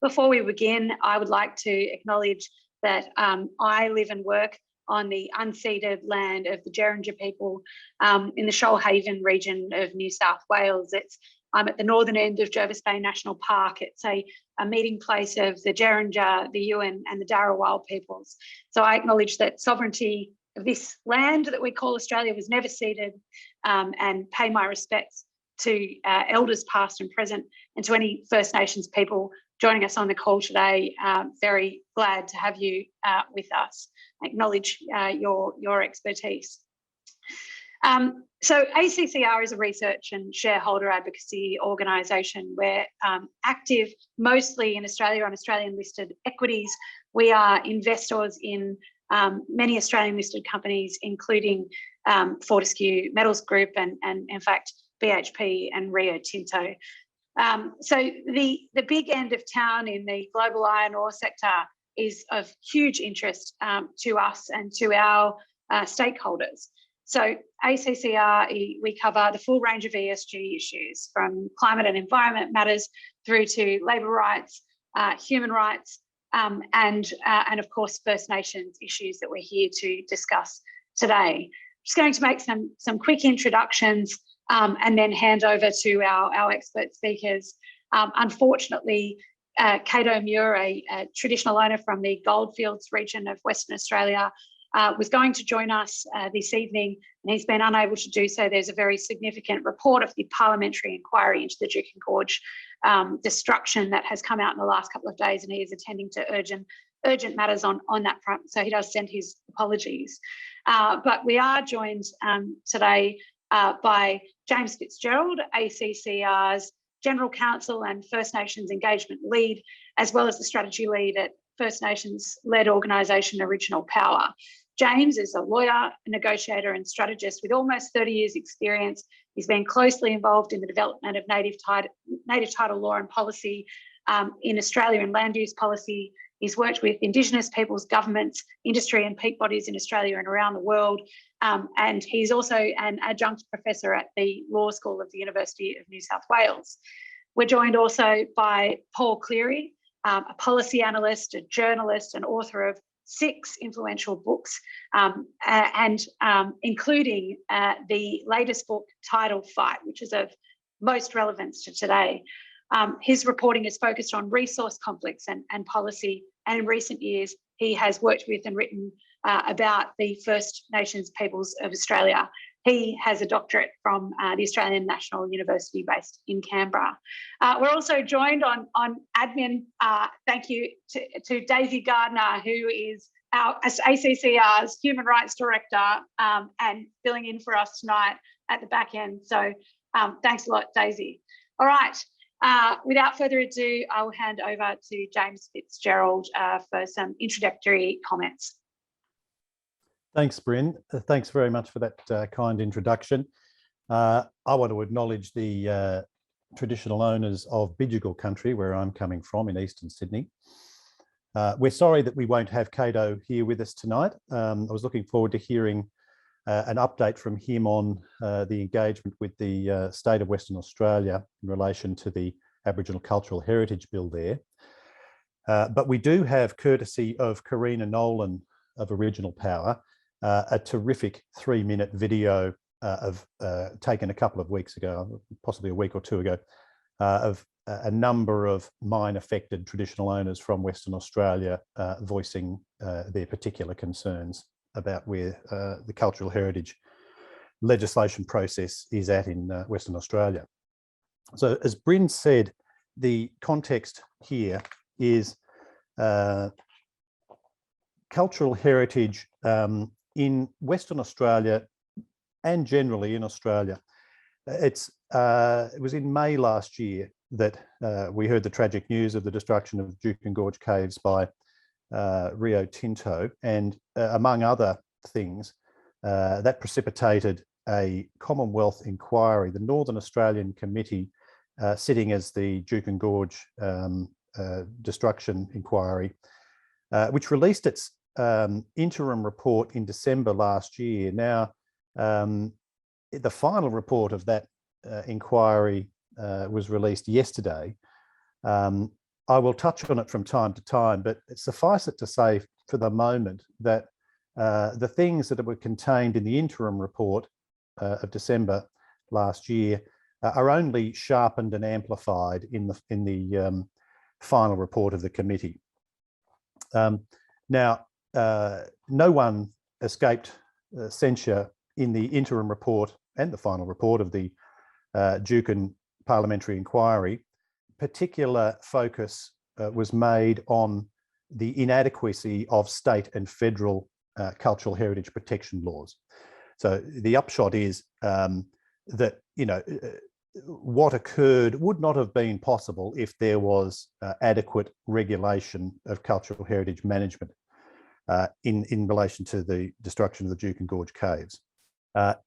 Before we begin, I would like to acknowledge that I live and work on the unceded land of the Yindjibarndi people in the Shoalhaven region of New South Wales. I'm at the northern end of Jervis Bay National Park. It's a meeting place of the Yirrindja, the Yuin and the Darawal peoples. So I acknowledge that sovereignty of this land that we call Australia was never ceded, and pay my respects to elders past and present, and to any First Nations people joining us on the call today. Very glad to have you with us. Acknowledge your expertise. So ACCR is a research and shareholder advocacy organisation. We're active mostly in Australia on Australian listed equities. We are investors in many Australian listed companies, including Fortescue Metals Group and in fact BHP and Rio Tinto. So the big end of town in the global iron ore sector is of huge interest to us and to our stakeholders. So ACCR, we cover the full range of ESG issues, from climate and environment matters through to labour rights, human rights, and of course First Nations issues that we're here to discuss today. Just going to make some quick introductions and then hand over to our expert speakers. Unfortunately, Cato Muir, a traditional owner from the Goldfields region of Western Australia, was going to join us this evening, and he's been unable to do so. There's a very significant report of the Parliamentary Inquiry into the Juukan Gorge destruction that has come out in the last couple of days, and he is attending to urgent matters on that front, so he does send his apologies. But we are joined today by James Fitzgerald, ACCR's General Counsel and First Nations Engagement Lead, as well as the Strategy Lead at First Nations-led organisation Original Power. James is a lawyer, a negotiator and strategist with almost 30 years' experience. He's been closely involved in the development of native title law and policy in Australia and land use policy. He's worked with Indigenous peoples, governments, industry and peak bodies in Australia and around the world. And he's also an adjunct professor at the Law School of the University of New South Wales. We're joined also by Paul Cleary, a policy analyst, a journalist and author of 6 influential books, and including the latest book titled Fight, which is of most relevance to today. His reporting is focused on resource conflicts and policy, and in recent years he has worked with and written about the First Nations peoples of Australia. He has a doctorate from the Australian National University based in Canberra. We're also joined on admin, thank you to Daisy Gardner, who is our ACCR's Human Rights Director and filling in for us tonight at the back end. So thanks a lot, Daisy. All right. Without further ado, I'll hand over to James Fitzgerald for some introductory comments. Thanks, Bryn. Thanks very much for that kind introduction. I want to acknowledge the traditional owners of Bidjigal country, where I'm coming from in Eastern Sydney. We're sorry that we won't have Cato here with us tonight. I was looking forward to hearing an update from him on the engagement with the state of Western Australia in relation to the Aboriginal Cultural Heritage Bill there. But we do have, courtesy of Karina Nolan of Original Power, a terrific 3-minute video taken a couple of weeks ago, possibly a week or two ago, of a number of mine-affected traditional owners from Western Australia voicing their particular concerns about where the cultural heritage legislation process is at in Western Australia. So as Bryn said, the context here is cultural heritage in Western Australia and generally in Australia. It was in May last year that we heard the tragic news of the destruction of Juukan Gorge Caves by Rio Tinto, and among other things, that precipitated a Commonwealth inquiry, the Northern Australian Committee, sitting as the Juukan Gorge destruction inquiry, which released its interim report in December last year. Now, the final report of that inquiry was released yesterday. I will touch on it from time to time, but suffice it to say for the moment that the things that were contained in the interim report of December last year are only sharpened and amplified in the final report of the committee. Now, no one escaped censure in the interim report and the final report of the Juukan Parliamentary Inquiry. Particular focus was made on the inadequacy of state and federal cultural heritage protection laws. So the upshot is that, you know, what occurred would not have been possible if there was adequate regulation of cultural heritage management in relation to the destruction of the Juukan Gorge Caves.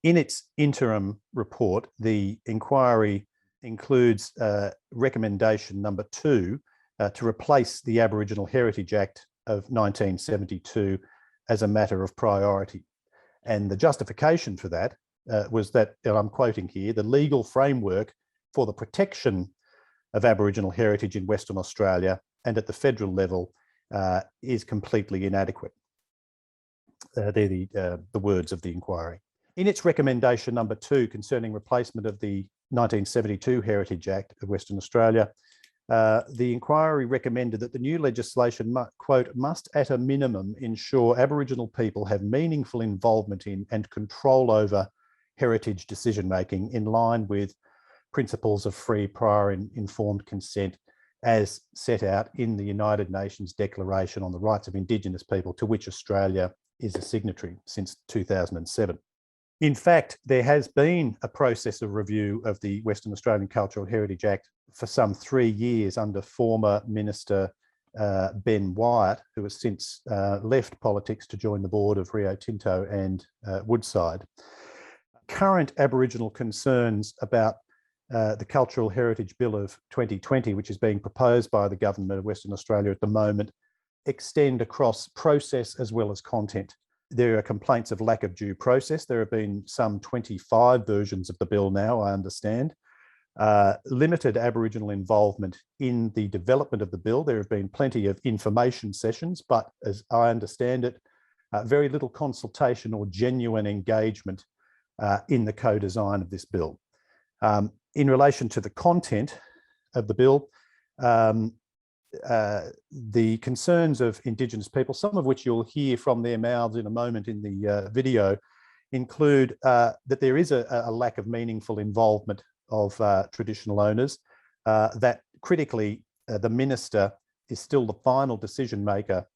In its interim report, the inquiry includes recommendation number 2 to replace the Aboriginal Heritage Act of 1972 as a matter of priority. And the justification for that was that, and I'm quoting here, the legal framework for the protection of Aboriginal heritage in Western Australia and at the federal level is completely inadequate. They're the words of the inquiry. In its recommendation number 2 concerning replacement of the 1972 Heritage Act of Western Australia, the inquiry recommended that the new legislation, quote, must at a minimum ensure Aboriginal people have meaningful involvement in and control over heritage decision-making in line with principles of free, prior and informed consent as set out in the United Nations Declaration on the Rights of Indigenous People, to which Australia is a signatory since 2007. In fact, there has been a process of review of the Western Australian Cultural Heritage Act for some 3 years under former Minister Ben Wyatt, who has since left politics to join the board of Rio Tinto and Woodside. Current Aboriginal concerns about the Cultural Heritage Bill of 2020, which is being proposed by the Government of Western Australia at the moment, extend across process as well as content. There are complaints of lack of due process. There have been some 25 versions of the bill now, I understand. Limited Aboriginal involvement in the development of the bill. There have been plenty of information sessions, but as I understand it, very little consultation or genuine engagement in the co-design of this bill. In relation to the content of the bill, the concerns of Indigenous people, some of which you'll hear from their mouths in a moment in the video, include that there is a lack of meaningful involvement of traditional owners, that critically the minister is still the final decision maker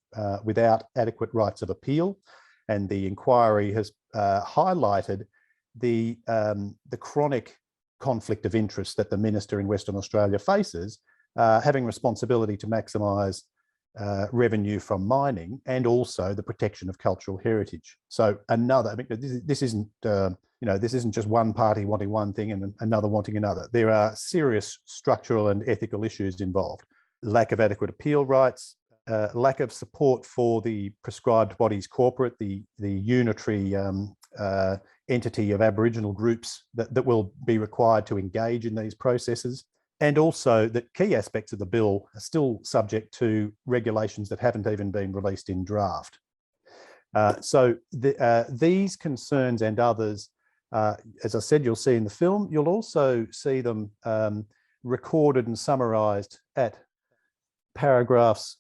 without adequate rights of appeal, and the inquiry has highlighted the chronic conflict of interest that the minister in Western Australia faces, having responsibility to maximise revenue from mining and also the protection of cultural heritage. So another, I mean, this isn't this isn't just one party wanting one thing and another wanting another. There are serious structural and ethical issues involved. Lack of adequate appeal rights, lack of support for the prescribed bodies corporate, the unitary entity of Aboriginal groups that will be required to engage in these processes. And also that key aspects of the bill are still subject to regulations that haven't even been released in draft. So these concerns and others, as I said, you'll see in the film. You'll also see them recorded and summarised at paragraphs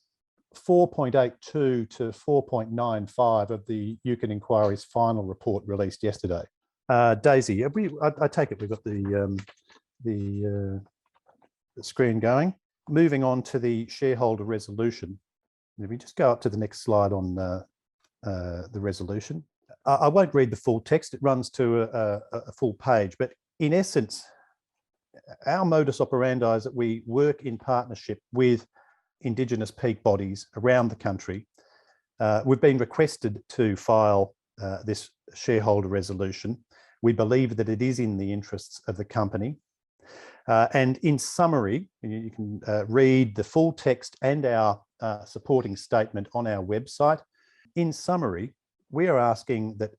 4.82 to 4.95 of the Juukan Inquiry's final report released yesterday. Daisy, I take it we've got the screen going. Moving on to the shareholder resolution. Let me just go up to the next slide on the resolution. I won't read the full text. It runs to a full page, but in essence, our modus operandi is that we work in partnership with Indigenous peak bodies around the country. We've been requested to file this shareholder resolution. We believe that it is in the interests of the company. And in summary, you can read the full text and our supporting statement on our website. In summary, we are asking that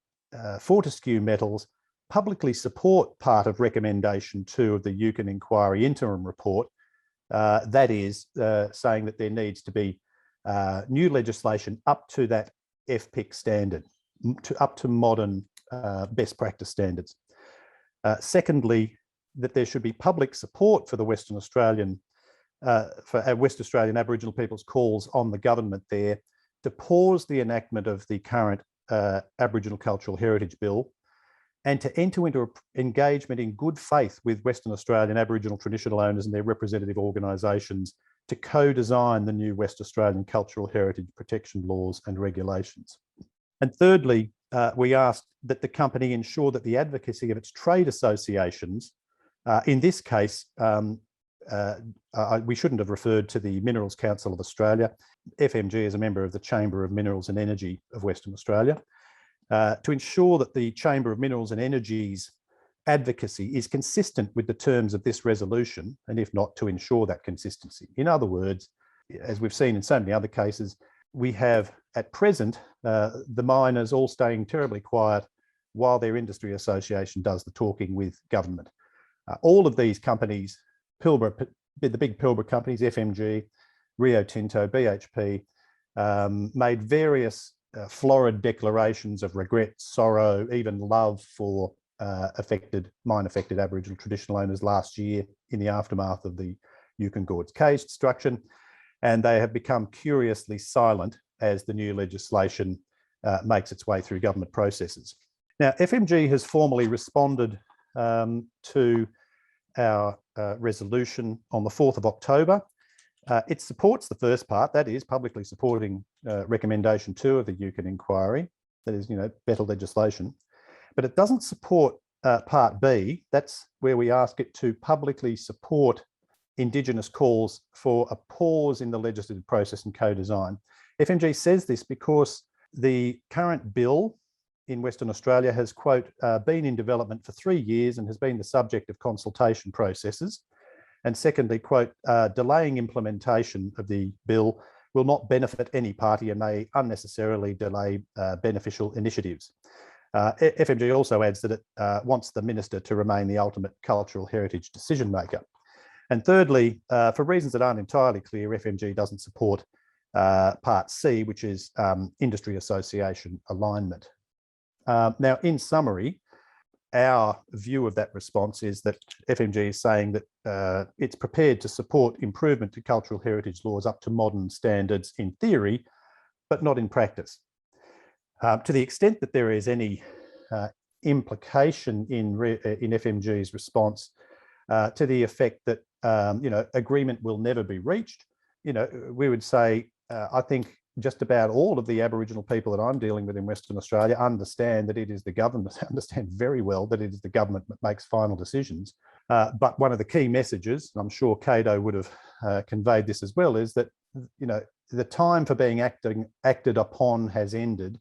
Fortescue Metals publicly support part of recommendation 2 of the Juukan Inquiry interim report That is saying that there needs to be new legislation up to that FPIC standard, up to modern best practice standards. Secondly, that there should be public support for the West Australian Aboriginal people's calls on the government there to pause the enactment of the current Aboriginal Cultural Heritage Bill and to enter into engagement in good faith with Western Australian Aboriginal traditional owners and their representative organisations to co-design the new West Australian Cultural Heritage Protection laws and regulations. And thirdly, we asked that the company ensure that the advocacy of its trade associations, in this case, we shouldn't have referred to the Minerals Council of Australia. FMG is a member of the Chamber of Minerals and Energy of Western Australia. To ensure that the Chamber of Minerals and Energy's advocacy is consistent with the terms of this resolution, and if not, to ensure that consistency. In other words, as we've seen in so many other cases, we have at present the miners all staying terribly quiet while their industry association does the talking with government. All of these companies, the big Pilbara companies, FMG, Rio Tinto, BHP, made various florid declarations of regret, sorrow, even love for mine-affected Aboriginal traditional owners last year in the aftermath of the Juukan Gorge Caves destruction, and they have become curiously silent as the new legislation makes its way through government processes. Now, FMG has formally responded to our resolution on the 4th of October. It supports the first part, that is publicly supporting recommendation 2 of the Juukan inquiry, that is, better legislation, but it doesn't support part B. That's where we ask it to publicly support Indigenous calls for a pause in the legislative process and co-design. FMG says this because the current bill in Western Australia has, quote, been in development for 3 years and has been the subject of consultation processes. And secondly, quote, delaying implementation of the bill will not benefit any party and may unnecessarily delay beneficial initiatives. FMG also adds that it wants the minister to remain the ultimate cultural heritage decision maker. And thirdly, for reasons that aren't entirely clear, FMG doesn't support part C, which is industry association alignment. Now, in summary, our view of that response is that FMG is saying that it's prepared to support improvement to cultural heritage laws up to modern standards in theory, but not in practice. To the extent that there is any implication in FMG's response to the effect that agreement will never be reached, we would say I think just about all of the Aboriginal people that I'm dealing with in Western Australia understand that it is the government, understand very well that it is the government that makes final decisions. But one of the key messages, and I'm sure Cato would have conveyed this as well, is that the time for being acted upon has ended.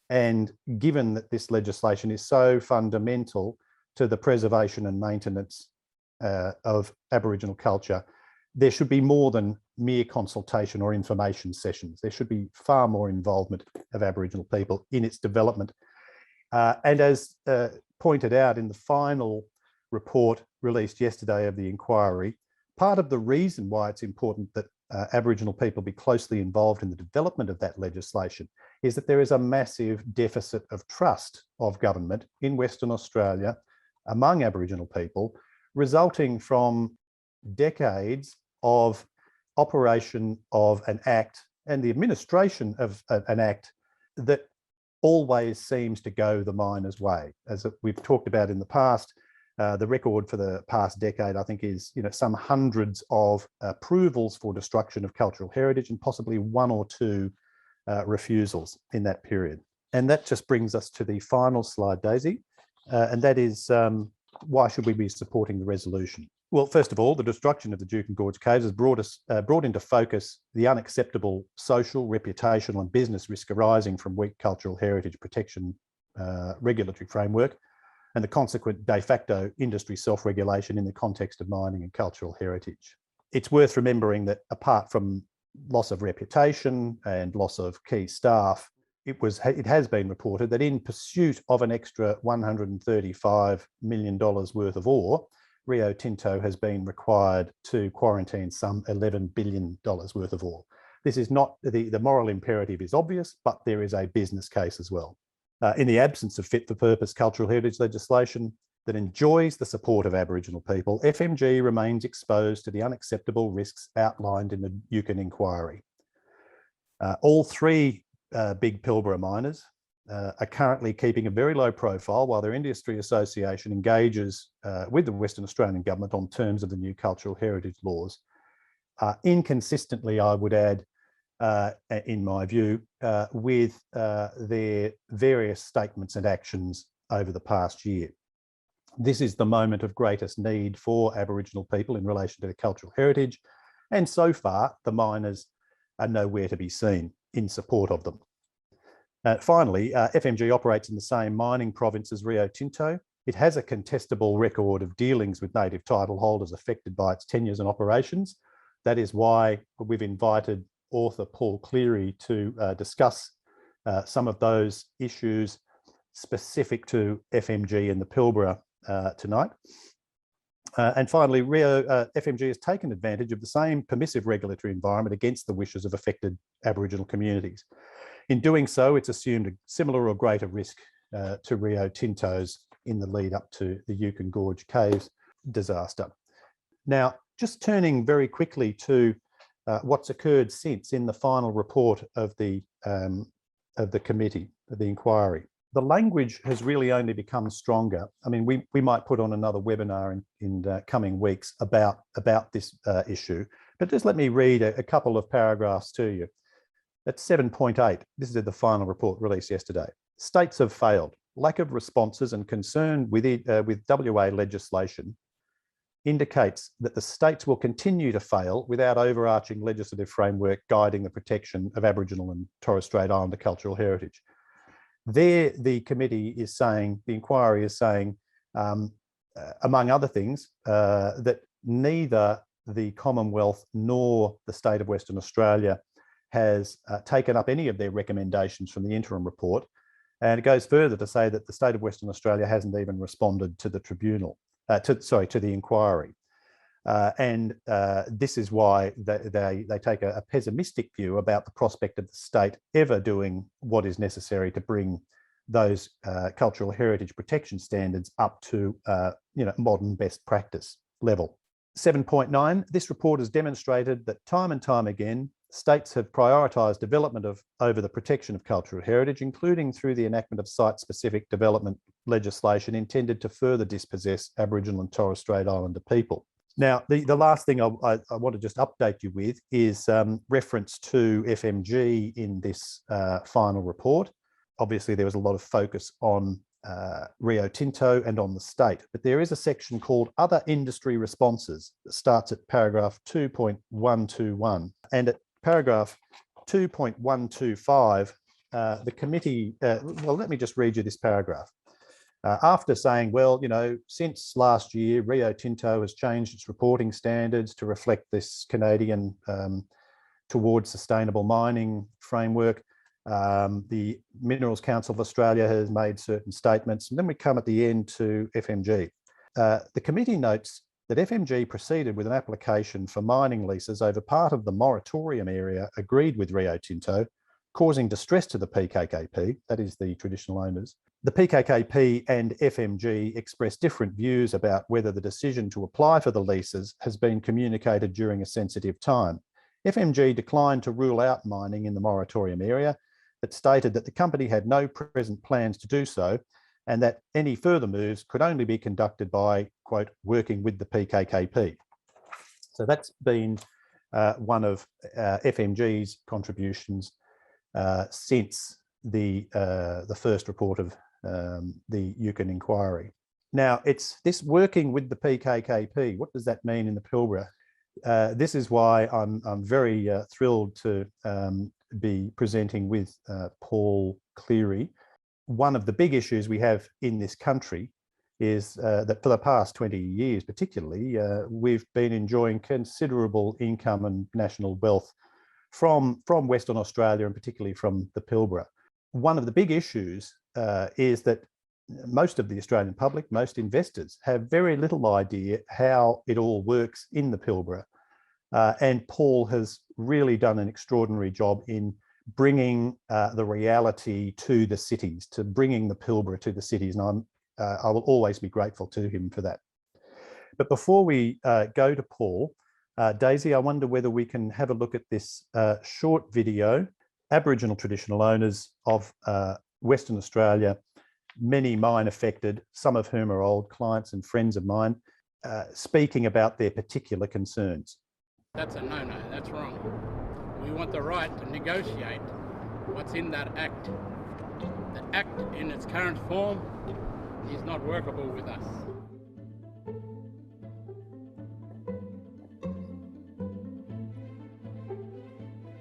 And given that this legislation is so fundamental to the preservation and maintenance of Aboriginal culture, there should be more than mere consultation or information sessions. There should be far more involvement of Aboriginal people in its development. And as pointed out in the final report released yesterday of the inquiry, part of the reason why it's important that Aboriginal people be closely involved in the development of that legislation is that there is a massive deficit of trust of government in Western Australia among Aboriginal people, resulting from decades of operation of an act and the administration of an act that always seems to go the miner's way. As we've talked about in the past, the record for the past decade, I think, is some hundreds of approvals for destruction of cultural heritage and possibly 1 or 2 refusals in that period. And that just brings us to the final slide, Daisy, and that is why should we be supporting the resolution? Well, first of all, the destruction of the Juukan Gorge Caves has brought into focus the unacceptable social, reputational and business risk arising from weak cultural heritage protection regulatory framework and the consequent de facto industry self-regulation in the context of mining and cultural heritage. It's worth remembering that apart from loss of reputation and loss of key staff, it has been reported that in pursuit of an extra $135 million worth of ore, Rio Tinto has been required to quarantine some $11 billion worth of ore. This is not, the moral imperative is obvious, but there is a business case as well. In the absence of fit-for-purpose cultural heritage legislation that enjoys the support of Aboriginal people, FMG remains exposed to the unacceptable risks outlined in the Juukan Inquiry. All three big Pilbara miners are currently keeping a very low profile while their industry association engages with the Western Australian government on terms of the new cultural heritage laws. Inconsistently, I would add, in my view, with their various statements and actions over the past year. This is the moment of greatest need for Aboriginal people in relation to their cultural heritage, and so far the miners are nowhere to be seen in support of them. Finally, FMG operates in the same mining province as Rio Tinto. It has a contestable record of dealings with native title holders affected by its tenures and operations. That is why we've invited author Paul Cleary to discuss some of those issues specific to FMG and the Pilbara tonight. And finally, FMG has taken advantage of the same permissive regulatory environment against the wishes of affected Aboriginal communities. In doing so, it's assumed a similar or greater risk to Rio Tinto's in the lead up to the Juukan Gorge Caves disaster. Now, just turning very quickly to what's occurred since in the final report of the committee, of the inquiry. The language has really only become stronger. I mean, we might put on another webinar in coming weeks about this issue, but just let me read a couple of paragraphs to you. At 7.8, this is the final report released yesterday. States have failed. Lack of responses and concern with WA legislation indicates that the states will continue to fail without overarching legislative framework guiding the protection of Aboriginal and Torres Strait Islander cultural heritage. There, the committee is saying, the inquiry is saying, among other things, that neither the Commonwealth nor the state of Western Australia has taken up any of their recommendations from the interim report. And it goes further to say that the state of Western Australia hasn't even responded to the tribunal, to the inquiry. This is why they take a pessimistic view about the prospect of the state ever doing what is necessary to bring those cultural heritage protection standards up to modern best practice level. 7.9, this report has demonstrated that time and time again, states have prioritised development over the protection of cultural heritage, including through the enactment of site-specific development legislation intended to further dispossess Aboriginal and Torres Strait Islander people. Now, the last thing I want to just update you with is reference to FMG in this final report. Obviously, there was a lot of focus on Rio Tinto and on the state, but there is a section called Other Industry Responses that starts at paragraph 2.121. And at paragraph 2.125, the committee, well, let me just read you this paragraph. After saying, well, since last year, Rio Tinto has changed its reporting standards to reflect this Canadian towards sustainable mining framework. The Minerals Council of Australia has made certain statements, and then we come at the end to FMG. The committee notes that FMG proceeded with an application for mining leases over part of the moratorium area agreed with Rio Tinto, causing distress to the PKKP, that is the traditional owners. The PKKP and FMG expressed different views about whether the decision to apply for the leases has been communicated during a sensitive time. FMG declined to rule out mining in the moratorium area, but stated that the company had no present plans to do so, and that any further moves could only be conducted by, quote, working with the PKKP. So that's been one of FMG's contributions since the first report of the Juukan Inquiry. Now, it's this working with the PKKP. What does that mean in the Pilbara? This is why I'm very thrilled to be presenting with Paul Cleary. One of the big issues we have in this country is that for the past 20 years particularly, we've been enjoying considerable income and national wealth from Western Australia and particularly from the Pilbara. One of the big issues is that most of the Australian public, most investors, have very little idea how it all works in the Pilbara. And Paul has really done an extraordinary job in bringing the reality to the cities, to bringing the Pilbara to the cities. And I will always be grateful to him for that. But before we go to Paul, Daisy, I wonder whether we can have a look at this short video. Aboriginal traditional owners of Western Australia, many mine affected, some of whom are old clients and friends of mine, speaking about their particular concerns. That's a no-no, that's wrong. We want the right to negotiate what's in that act. The act in its current form is not workable with us.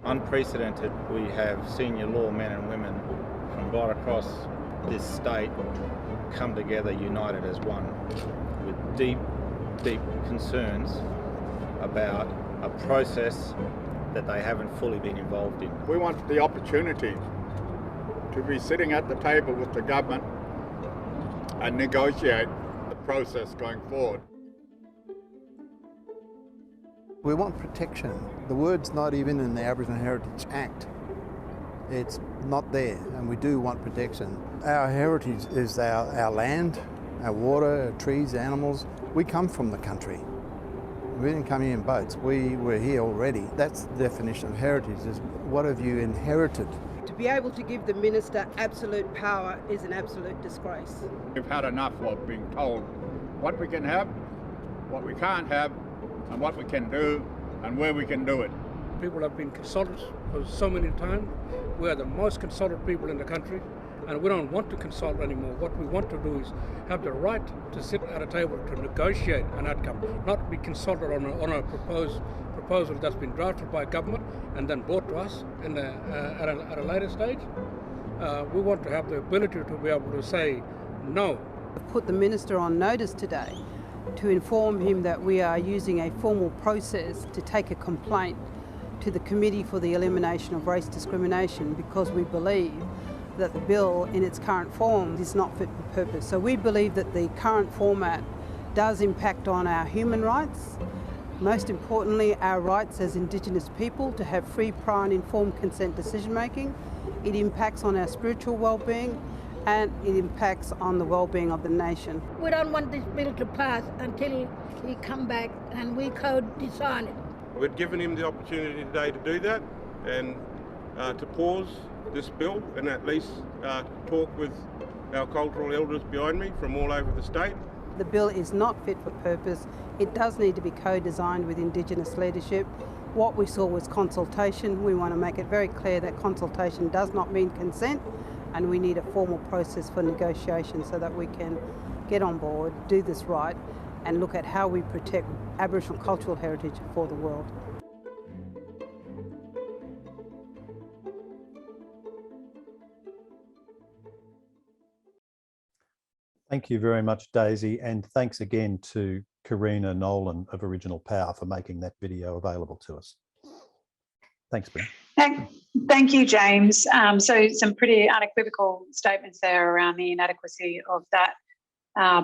Unprecedented, we have senior law men and women from right across this state come together united as one with deep, deep concerns about a process that they haven't fully been involved in. We want the opportunity to be sitting at the table with the government and negotiate the process going forward. We want protection. The word's not even in the Aboriginal Heritage Act. It's not there, and we do want protection. Our heritage is our land, our water, our trees, animals. We come from the country. We didn't come here in boats. We were here already. That's the definition of heritage, is what have you inherited? To be able to give the minister absolute power is an absolute disgrace. We've had enough of being told what we can have, what we can't have, and what we can do, and where we can do it. People have been consulted for so many times. We are the most consulted people in the country, and we don't want to consult anymore. What we want to do is have the right to sit at a table to negotiate an outcome, not be consulted on a proposal that's been drafted by government and then brought to us at a later stage. We want to have the ability to be able to say no. Put the minister on notice today to inform him that we are using a formal process to take a complaint to the Committee for the Elimination of Race Discrimination, because we believe that the bill in its current form is not fit for purpose. So we believe that the current format does impact on our human rights, most importantly our rights as Indigenous people to have free, prior and informed consent decision making. It impacts on our spiritual well-being, and it impacts on the well-being of the nation. We don't want this bill to pass until he come back and we co-design it. We've given him the opportunity today to do that and to pause this bill and at least talk with our cultural elders behind me from all over the state. The bill is not fit for purpose. It does need to be co-designed with Indigenous leadership. What we saw was consultation. We want to make it very clear that consultation does not mean consent, and we need a formal process for negotiation so that we can get on board, do this right, and look at how we protect Aboriginal cultural heritage for the world. Thank you very much, Daisy, and thanks again to Karina Nolan of Original Power for making that video available to us. Thanks, Ben. Thank you, James. So some pretty unequivocal statements there around the inadequacy of that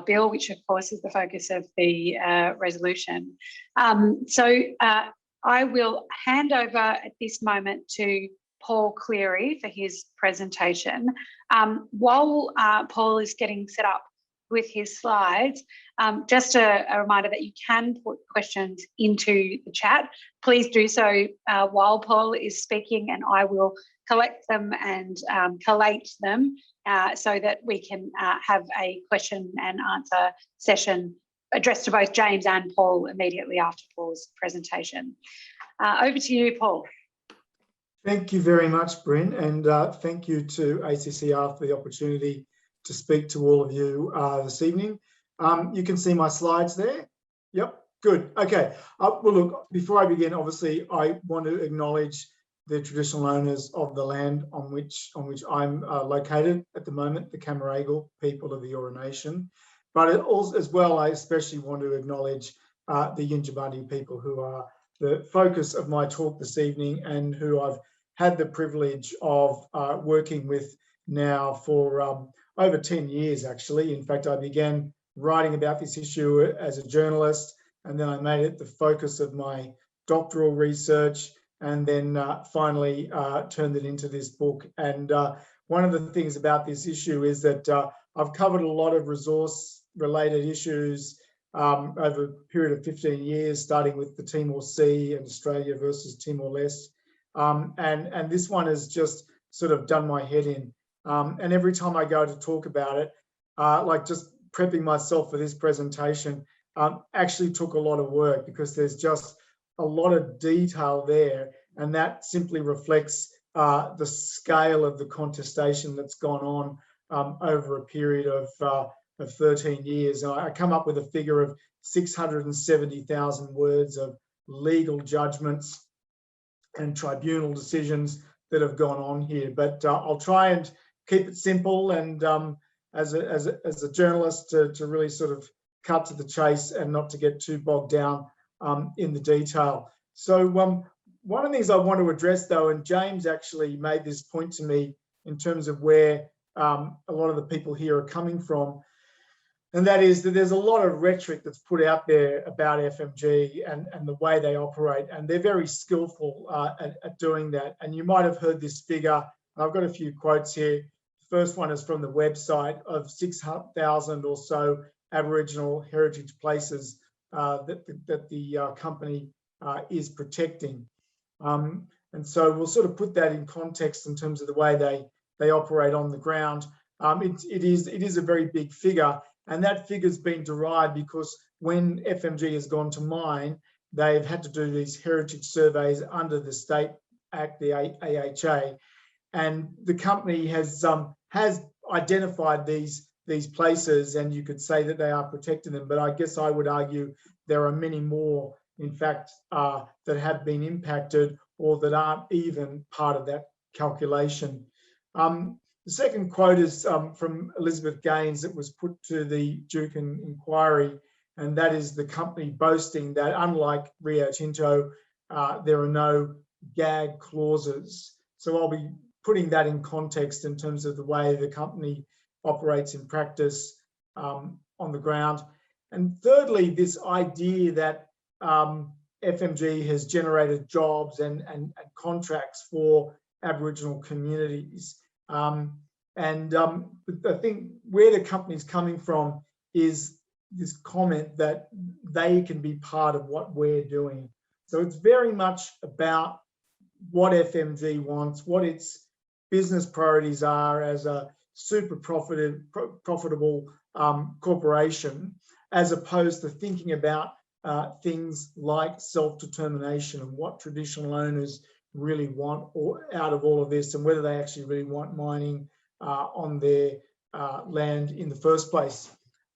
bill, which of course is the focus of the resolution. I will hand over at this moment to Paul Cleary for his presentation. While Paul is getting set up with his slides, just a reminder that you can put questions into the chat. Please do so while Paul is speaking, and I will collect them and collate them so that we can have a question and answer session addressed to both James and Paul immediately after Paul's presentation. Over to you, Paul. Thank you very much, Bryn, and thank you to ACCR for the opportunity to speak to all of you this evening. You can see my slides there. Yep, good. Okay. Well, look, before I begin, obviously, I want to acknowledge the traditional owners of the land on which I'm located at the moment, the Camaragal people of the Eora Nation. But also, as well, I especially want to acknowledge the Yindjibarndi people, who are the focus of my talk this evening and who I've had the privilege of working with now for over 10 years, actually. In fact, I began writing about this issue as a journalist, and then I made it the focus of my doctoral research, and then finally turned it into this book. And one of the things about this issue is that I've covered a lot of resource-related issues over a period of 15 years, starting with the Timor Sea and Australia versus Timor-Leste. And this one has just sort of done my head in. And every time I go to talk about it, like just prepping myself for this presentation, actually took a lot of work, because there's just a lot of detail there, and that simply reflects the scale of the contestation that's gone on over a period of 13 years. And I come up with a figure of 670,000 words of legal judgments and tribunal decisions that have gone on here. But I'll try and keep it simple, and as a journalist, to really sort of cut to the chase and not to get too bogged down in the detail. So one of the things I want to address, though, and James actually made this point to me in terms of where a lot of the people here are coming from, and that is that there's a lot of rhetoric that's put out there about FMG and the way they operate, and they're very skillful at doing that. And you might have heard this figure. I've got a few quotes here. The first one is from the website of 6,000 or so Aboriginal heritage places that the company is protecting. And so we'll sort of put that in context in terms of the way they operate on the ground. It is a very big figure, and that figure's been derived because when FMG has gone to mine, they've had to do these heritage surveys under the State Act, the ACH, and the company has identified these places, and you could say that they are protecting them, but I guess I would argue there are many more, in fact, that have been impacted or that aren't even part of that calculation. The second quote is from Elizabeth Gaines that was put to the Juukan Inquiry, and that is the company boasting that, unlike Rio Tinto, there are no gag clauses. So I'll be putting that in context in terms of the way the company operates in practice on the ground. And thirdly, this idea that FMG has generated jobs and contracts for Aboriginal communities. I think where the company's coming from is this comment that they can be part of what we're doing. So it's very much about what FMG wants, what its business priorities are as a super profitable corporation, as opposed to thinking about things like self-determination and what traditional owners really want out of all of this, and whether they actually really want mining on their land in the first place.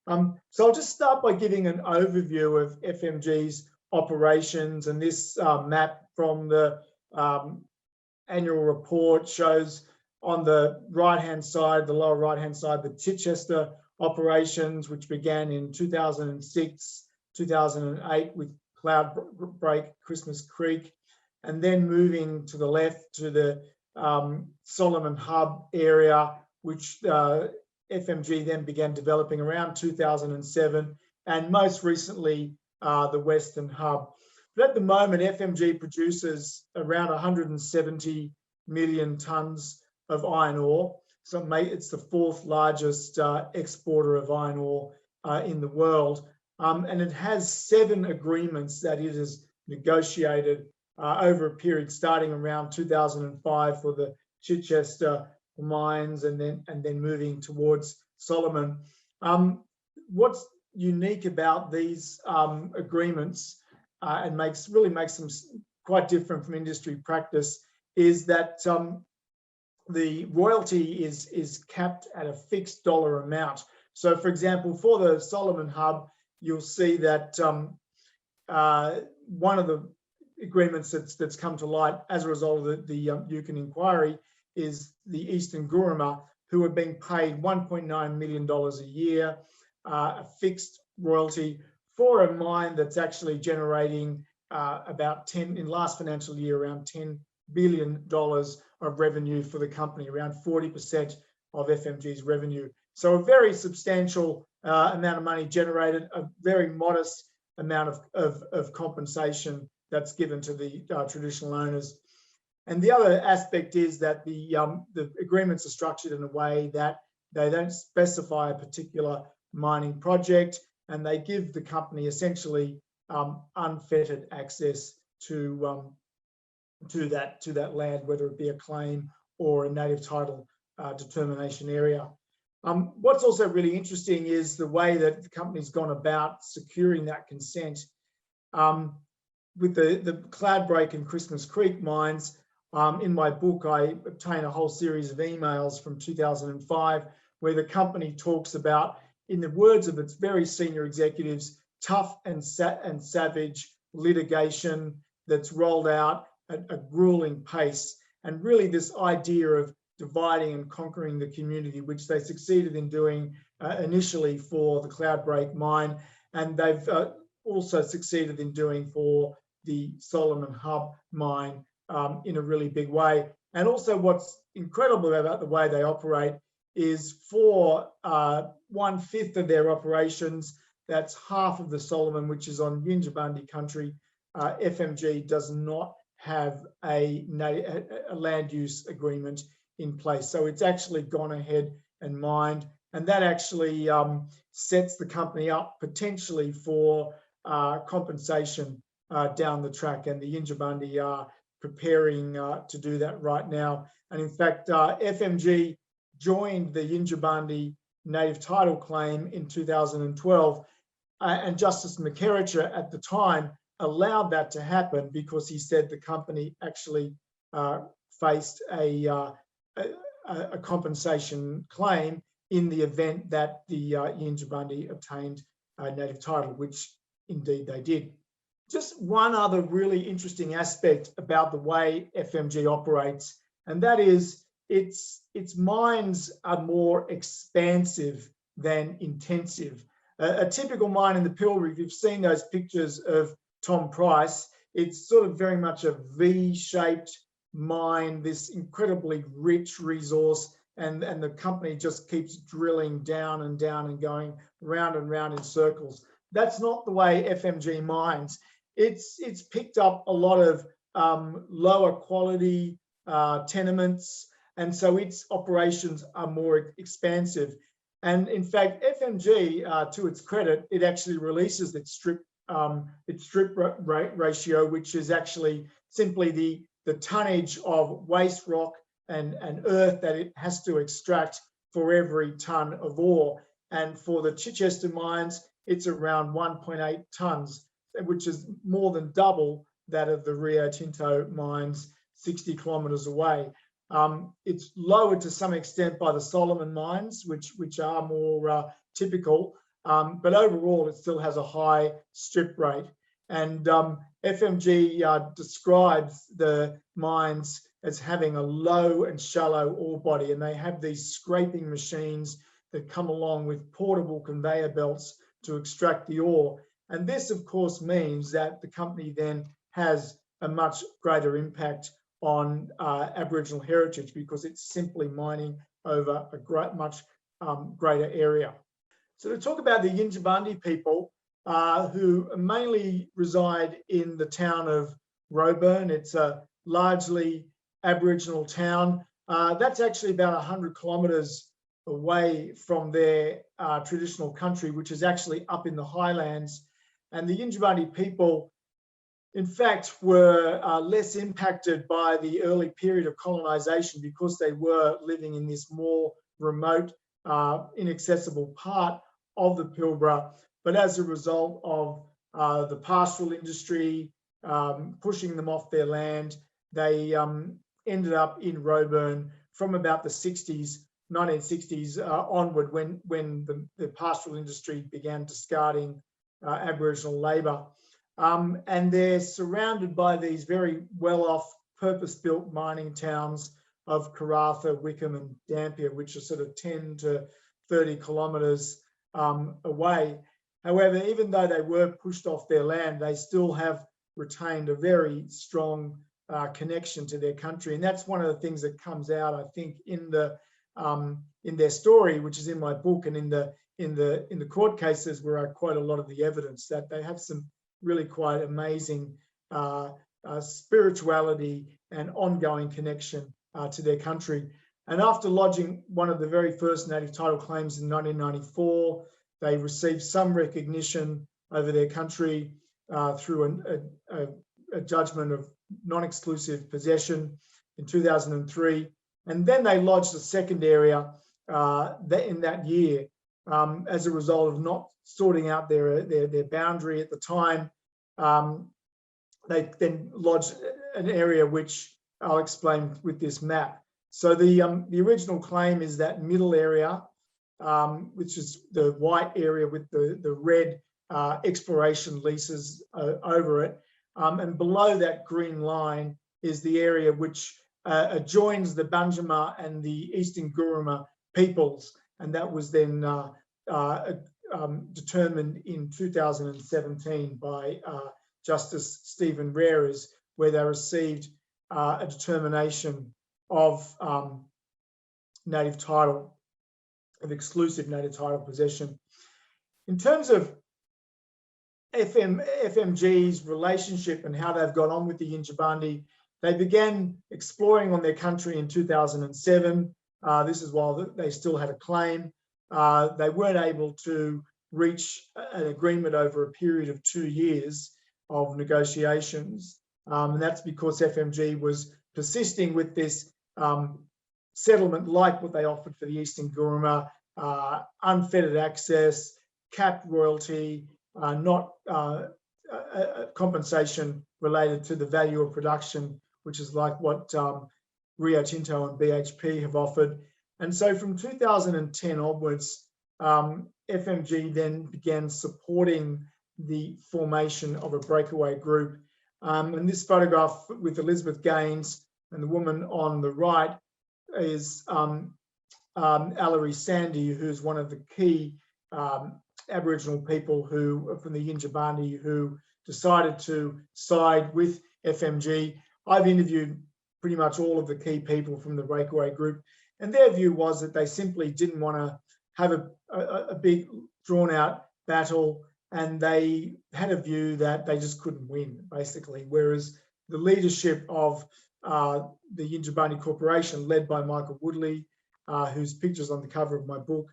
So I'll just start by giving an overview of FMG's operations, and this map from the annual report shows on the right-hand side, the lower right-hand side, the Chichester operations, which began in 2006, 2008 with Cloudbreak, Christmas Creek, and then moving to the left to the Solomon Hub area, which FMG then began developing around 2007, and most recently the Western Hub. But at the moment, FMG produces around 170 million tonnes of iron ore. So it's the fourth largest exporter of iron ore in the world. And it has 7 agreements that it has negotiated over a period starting around 2005 for the Chichester mines, and then moving towards Solomon. What's unique about these agreements and really makes them quite different from industry practice is that the royalty is capped at a fixed dollar amount. So, for example, for the Solomon Hub, you'll see that one of the agreements that's come to light as a result of the Juukan Inquiry is the Eastern Guruma, who are being paid $1.9 million a year, a fixed royalty for a mine that's actually generating about in last financial year, around $10 billion of revenue for the company, around 40% of FMG's revenue. So a very substantial amount of money generated, a very modest amount of compensation that's given to the traditional owners. And the other aspect is that the agreements are structured in a way that they don't specify a particular mining project, and they give the company essentially unfettered access to that land, whether it be a claim or a native title determination area. What's also really interesting is the way that the company's gone about securing that consent. With the Cloudbreak and Christmas Creek mines, in my book, I obtained a whole series of emails from 2005 where the company talks about, in the words of its very senior executives, tough and savage litigation that's rolled out at a grueling pace. And really this idea of dividing and conquering the community, which they succeeded in doing initially for the Cloudbreak mine, and they've also succeeded in doing for the Solomon Hub mine in a really big way. And also what's incredible about the way they operate is for 1/5 of their operations, that's half of the Solomon, which is on Yindjibarndi country, FMG does not have a land use agreement in place. So it's actually gone ahead and mined, and that actually sets the company up potentially for compensation down the track, and the Yindjibarndi are preparing to do that right now. And in fact, FMG joined the Yindjibarndi native title claim in 2012, and Justice McKerricher at the time allowed that to happen because he said the company actually faced a compensation claim in the event that the Yindjibarndi obtained a native title, which indeed they did. Just one other really interesting aspect about the way FMG operates, and that is its mines are more expansive than intensive. A typical mine in the Pilbara, if you've seen those pictures of Tom Price, it's sort of very much a V-shaped mine, this incredibly rich resource, and the company just keeps drilling down and down and going round and round in circles. That's not the way FMG mines. It's picked up a lot of lower quality tenements, and so its operations are more expansive. And in fact, FMG, to its credit, it actually releases its strip ratio, which is actually simply the tonnage of waste rock and earth that it has to extract for every ton of ore. And for the Chichester mines, it's around 1.8 tons, which is more than double that of the Rio Tinto mines 60 kilometres away. It's lowered to some extent by the Solomon mines, which are more typical, but overall it still has a high strip rate. And FMG describes the mines as having a low and shallow ore body, and they have these scraping machines that come along with portable conveyor belts to extract the ore. And this, of course, means that the company then has a much greater impact on Aboriginal heritage because it's simply mining over a much greater area. So to talk about the Yindjibarndi people, who mainly reside in the town of Roebourne, it's a largely Aboriginal town. That's actually about 100 kilometres away from their traditional country, which is actually up in the highlands. And the Yindjibarndi people, in fact, were less impacted by the early period of colonisation because they were living in this more remote, inaccessible part of the Pilbara. But as a result of the pastoral industry pushing them off their land, they ended up in Roebourne from about the 1960s onward, when the pastoral industry began discarding Aboriginal labour. And they're surrounded by these very well-off, purpose-built mining towns of Karratha, Wickham and Dampier, which are sort of 10 to 30 kilometres away. However, even though they were pushed off their land, they still have retained a very strong connection to their country. And that's one of the things that comes out, I think, in the in their story, which is in my book, and in the court cases where I quote a lot of the evidence, that they have some really quite amazing spirituality and ongoing connection to their country. And after lodging one of the very first native title claims in 1994, they received some recognition over their country through a judgment of non-exclusive possession in 2003. And then they lodged a second area in that year as a result of not sorting out their boundary at the time. They then lodged an area which I'll explain with this map. So the original claim is that middle area, which is the white area with the red exploration leases over it. And below that green line is the area which adjoins the Banjima and the Eastern Guruma peoples. And that was then determined in 2017 by Justice Stephen Rares, where they received a determination of native title, of exclusive native title possession. In terms of FMG's relationship and how they've got on with the Yindjibarndi, they began exploring on their country in 2007. This is while they still had a claim. They weren't able to reach an agreement over a period of 2 years of negotiations. And that's because FMG was persisting with this settlement like what they offered for the Eastern Guruma, unfettered access, capped royalty, not compensation related to the value of production, which is like what Rio Tinto and BHP have offered. And so from 2010 onwards, FMG then began supporting the formation of a breakaway group. And this photograph with Elizabeth Gaines and the woman on the right is Allery Sandy, who's one of the key Aboriginal people who from the Yindjibarndi who decided to side with FMG. I've interviewed pretty much all of the key people from the breakaway group, and their view was that they simply didn't want to have a big drawn out battle, and they had a view that they just couldn't win, basically. Whereas the leadership of the Yinja Corporation, led by Michael Woodley, whose picture's on the cover of my book,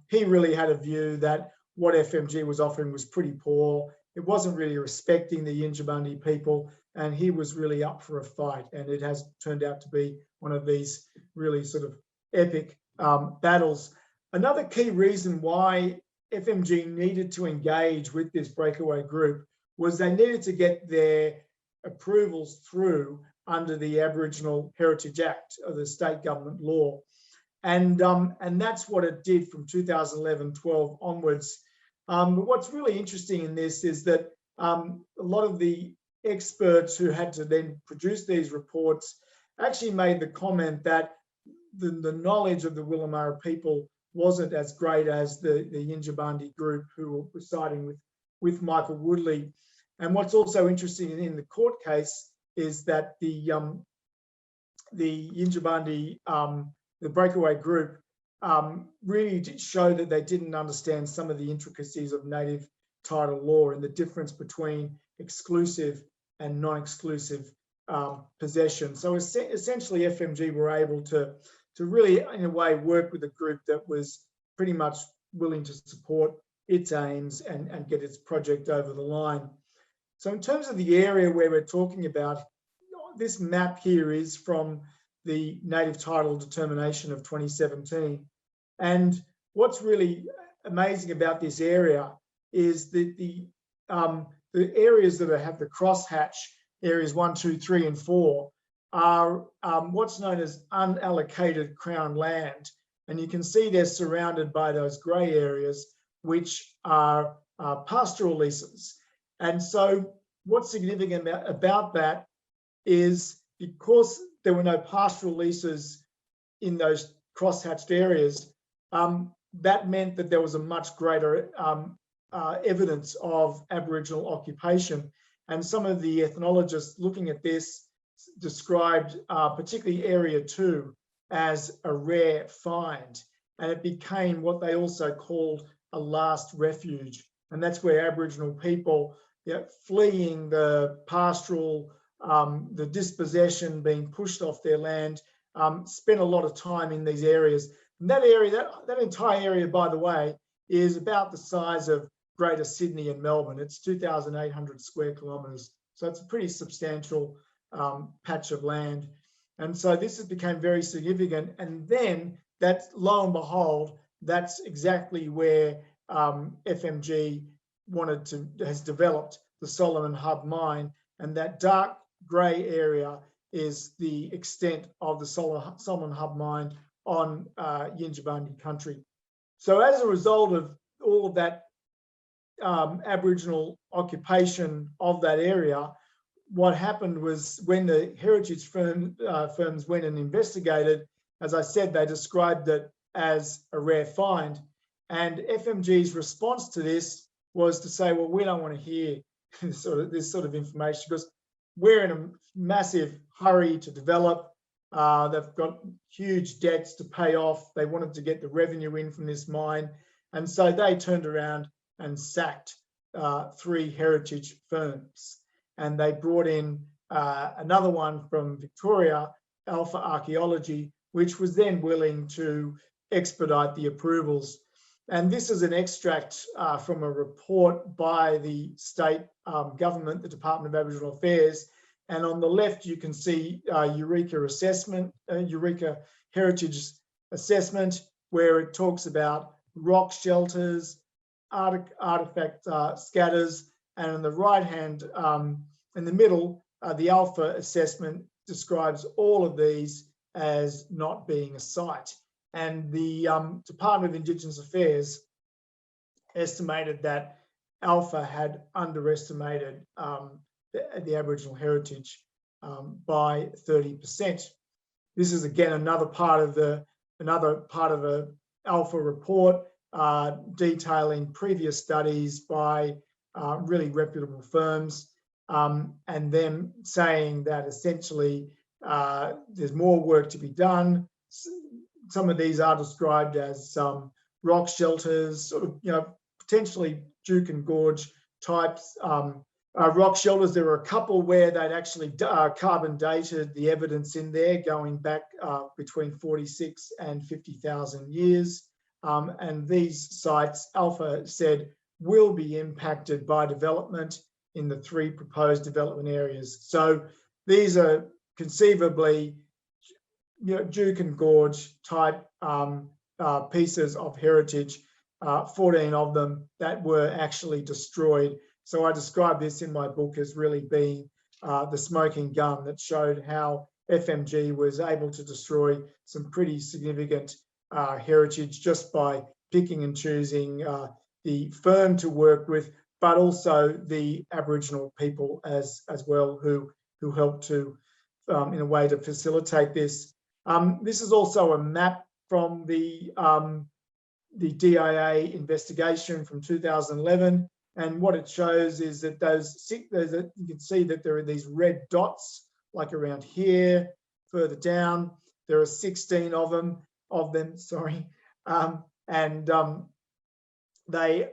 he really had a view that what FMG was offering was pretty poor. It wasn't really respecting the Yindjibarndi people, and he was really up for a fight. And it has turned out to be one of these really sort of epic battles. Another key reason why FMG needed to engage with this breakaway group was they needed to get their approvals through under the Aboriginal Heritage Act of the state government law. And that's what it did from 2011-12 onwards. But what's really interesting in this is that a lot of the experts who had to then produce these reports actually made the comment that the knowledge of the Willamara people wasn't as great as the Yindjibarndi group who were siding with Michael Woodley. And what's also interesting in the court case is that the Yindjibarndi, the breakaway group, really did show that they didn't understand some of the intricacies of native title law and the difference between exclusive and non-exclusive possession. So essentially FMG were able to really, in a way, work with a group that was pretty much willing to support its aims and get its project over the line. So in terms of the area where we're talking about, this map here is from the native title determination of 2017. And what's really amazing about this area is that the areas that have the crosshatch, areas 1, 2, 3, and 4, are what's known as unallocated Crown land. And you can see they're surrounded by those grey areas, which are pastoral leases. And so what's significant about that is because there were no pastoral leases in those crosshatched areas, that meant that there was a much greater evidence of Aboriginal occupation. And some of the ethnologists looking at this described particularly Area 2 as a rare find, and it became what they also called a last refuge. And that's where Aboriginal people, fleeing the pastoral, the dispossession, being pushed off their land, spent a lot of time in these areas. And that area, that entire area, by the way, is about the size of Greater Sydney and Melbourne. It's 2,800 square kilometres. So it's a pretty substantial patch of land. And so this became very significant. And then that's, lo and behold, that's exactly where FMG has developed the Solomon Hub mine. And that dark grey area is the extent of the Solomon Hub mine on Yindjibarndi country. So as a result of all of that Aboriginal occupation of that area, what happened was when the heritage firms went and investigated, as I said, they described it as a rare find. And FMG's response to this was to say, well, we don't want to hear this sort of information because we're in a massive hurry to develop. They've got huge debts to pay off. They wanted to get the revenue in from this mine. And so they turned around and sacked 3 heritage firms. And they brought in another one from Victoria, Alpha Archaeology, which was then willing to expedite the approvals. And this is an extract from a report by the state government, the Department of Aboriginal Affairs. And on the left, you can see Eureka Heritage Assessment, where it talks about rock shelters, artifact scatters, and on the right hand, in the middle, the Alpha Assessment describes all of these as not being a site. And the Department of Indigenous Affairs estimated that Alpha had underestimated the Aboriginal heritage by 30%. This is again another part of a Alpha report detailing previous studies by really reputable firms, and them saying that essentially there's more work to be done. Some of these are described as rock shelters, sort of, potentially Juukan Gorge types rock shelters. There were a couple where they'd actually carbon dated the evidence in there, going back between 46 and 50,000 years. And these sites, Alpha said, will be impacted by development in the 3 proposed development areas. So these are conceivably Juukan Gorge type pieces of heritage, 14 of them that were actually destroyed. So I describe this in my book as really being the smoking gun that showed how FMG was able to destroy some pretty significant heritage just by picking and choosing the firm to work with, but also the Aboriginal people as well who helped to, in a way, to facilitate this. This is also a map from the DIA investigation from 2011. And what it shows is that you can see that there are these red dots, like around here, further down. There are 16 of them, and they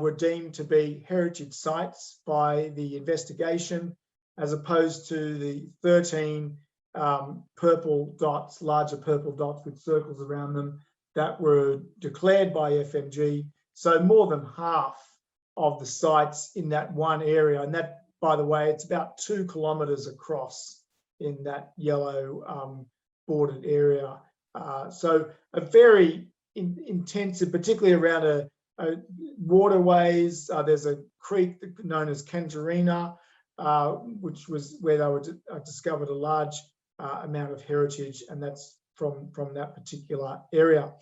were deemed to be heritage sites by the investigation, as opposed to the 13 purple dots, larger purple dots with circles around them, that were declared by FMG. So more than half of the sites in that one area, and that, by the way, it's about 2 kilometres across in that yellow bordered area. So a very intensive, particularly around waterways. There's a creek known as Kanjarina, which was where they were discovered a large amount of heritage, and that's from that particular area.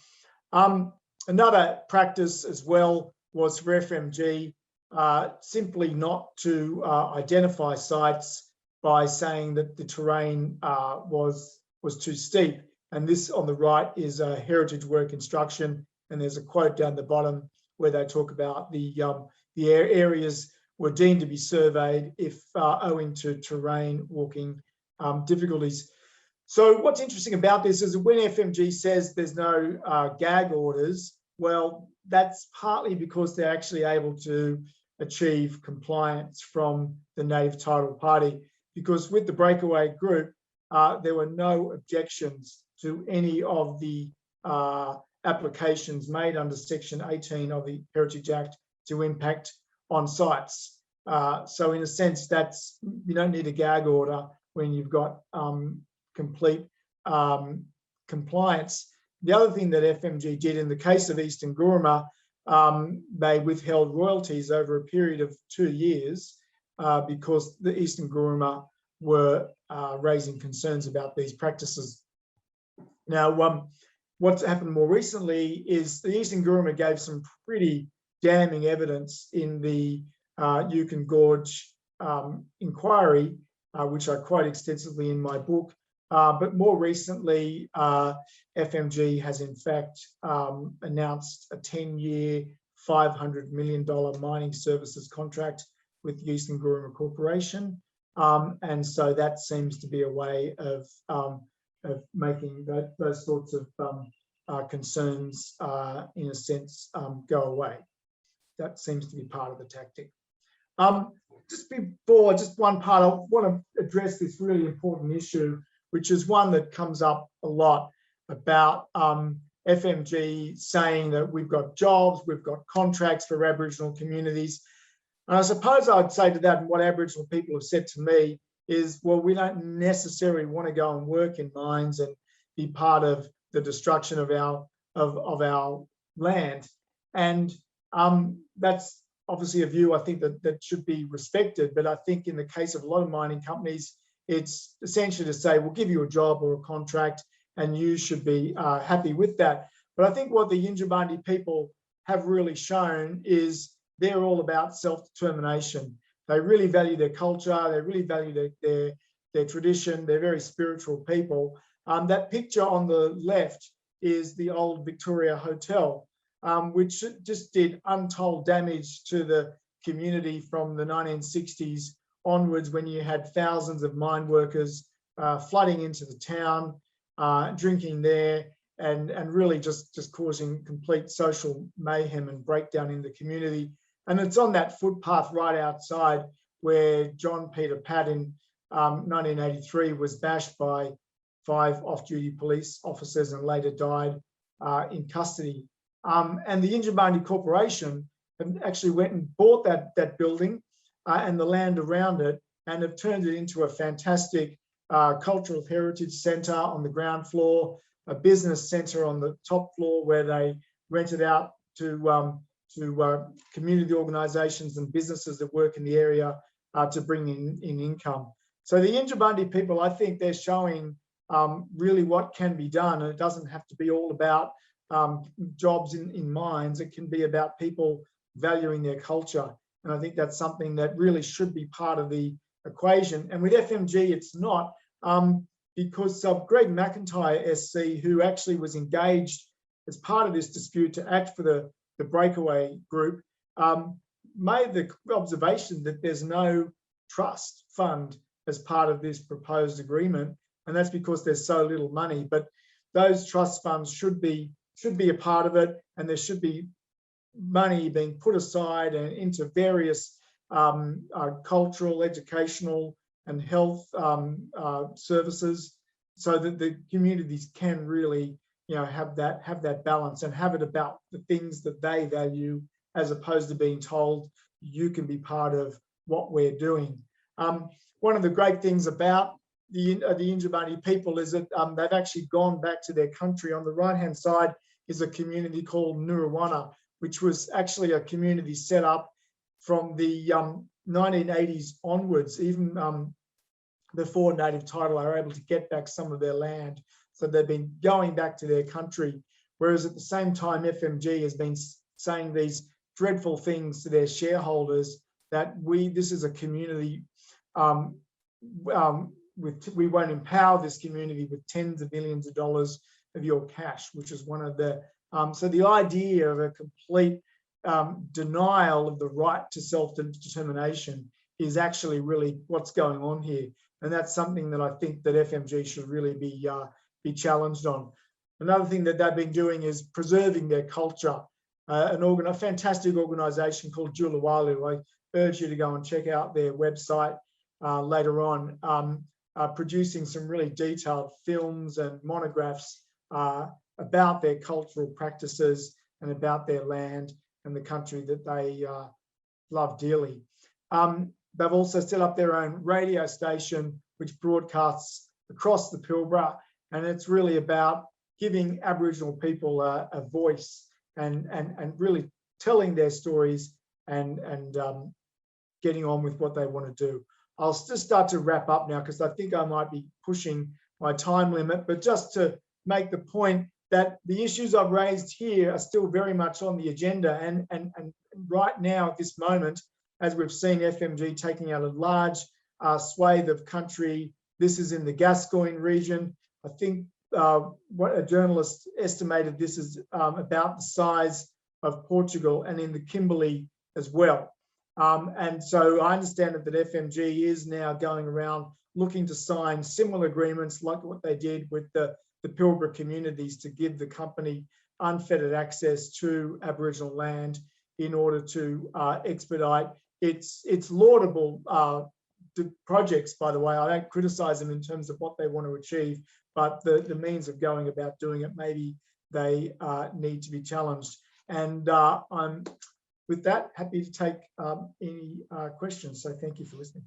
Another practice as well was for FMG simply not to identify sites by saying that the terrain was too steep. And this on the right is a heritage work instruction, and there's a quote down the bottom where they talk about the areas were deemed to be surveyed if owing to terrain walking difficulties. So what's interesting about this is that when FMG says there's no gag orders, well, that's partly because they're actually able to achieve compliance from the native title party, because with the breakaway group, there were no objections to any of the applications made under Section 18 of the Heritage Act to impact on sites. So in a sense, that's, you don't need a gag order when you've got complete compliance. The other thing that FMG did in the case of Eastern Guruma, they withheld royalties over a period of 2 years because the Eastern Guruma were raising concerns about these practices. Now, what's happened more recently is the Eastern Guruma gave some pretty damning evidence in the Juukan Gorge Inquiry, which I quote extensively in my book. But more recently, FMG has in fact announced a 10-year, $500 million mining services contract with the Eastern Guruma Corporation. And so that seems to be a way of making those sorts of concerns, in a sense, go away. That seems to be part of the tactic. Just one part, I want to address this really important issue, which is one that comes up a lot about FMG saying that we've got jobs, we've got contracts for Aboriginal communities. And I suppose I'd say to that, and what Aboriginal people have said to me is, well, we don't necessarily want to go and work in mines and be part of the destruction of our land. And that's obviously a view I think that should be respected. But I think in the case of a lot of mining companies, it's essentially to say, we'll give you a job or a contract and you should be happy with that. But I think what the Yindjibarndi people have really shown is they're all about self-determination. They really value their culture. They really value their tradition. They're very spiritual people. That picture on the left is the old Victoria Hotel, which just did untold damage to the community from the 1960s onwards, when you had thousands of mine workers flooding into the town, drinking there, and really just causing complete social mayhem and breakdown in the community. And it's on that footpath right outside where John Peter Patt in 1983 was bashed by 5 off-duty police officers and later died in custody. And the Yindjibarndi Corporation actually went and bought that building and the land around it, and have turned it into a fantastic cultural heritage centre on the ground floor, a business centre on the top floor where they rent it out to community organisations and businesses that work in the area to bring in income. So the Yindjibarndi people, I think they're showing really what can be done, and it doesn't have to be all about jobs in mines. It can be about people valuing their culture. And I think that's something that really should be part of the equation. And with FMG, it's not, because Greg McIntyre SC, who actually was engaged as part of this dispute to act for the breakaway group, made the observation that there's no trust fund as part of this proposed agreement. And that's because there's so little money. But those trust funds should be a part of it, and there should be money being put aside and into various cultural, educational and health services, so that the communities can really, have that balance and have it about the things that they value, as opposed to being told you can be part of what we're doing. One of the great things about the Yindjibarndi people is that they've actually gone back to their country. On the right-hand side is a community called Nirwana, which was actually a community set up from the 1980s onwards. Even before native title, they were able to get back some of their land. So they've been going back to their country. Whereas at the same time, FMG has been saying these dreadful things to their shareholders, that this is a community, we won't empower this community with tens of millions of dollars of your cash, which is one of the, so the idea of a complete denial of the right to self-determination is actually really what's going on here. And that's something that I think that FMG should really be challenged on. Another thing that they've been doing is preserving their culture. A fantastic organisation called Juliwalu. I urge you to go and check out their website later on. Producing some really detailed films and monographs about their cultural practices and about their land and the country that they love dearly. They've also set up their own radio station, which broadcasts across the Pilbara, and it's really about giving Aboriginal people a voice and really telling their stories and getting on with what they want to do. I'll just start to wrap up now because I think I might be pushing my time limit, but just to make the point that the issues I've raised here are still very much on the agenda. And right now at this moment, as we've seen FMG taking out a large swathe of country, this is in the Gascoyne region. I think what a journalist estimated this is about the size of Portugal, and in the Kimberley as well. And so I understand that FMG is now going around looking to sign similar agreements like what they did with the Pilbara communities to give the company unfettered access to Aboriginal land in order to expedite its laudable projects, by the way. I don't criticise them in terms of what they want to achieve, but the means of going about doing it, maybe they need to be challenged. And I'm, with that, happy to take any questions. So thank you for listening.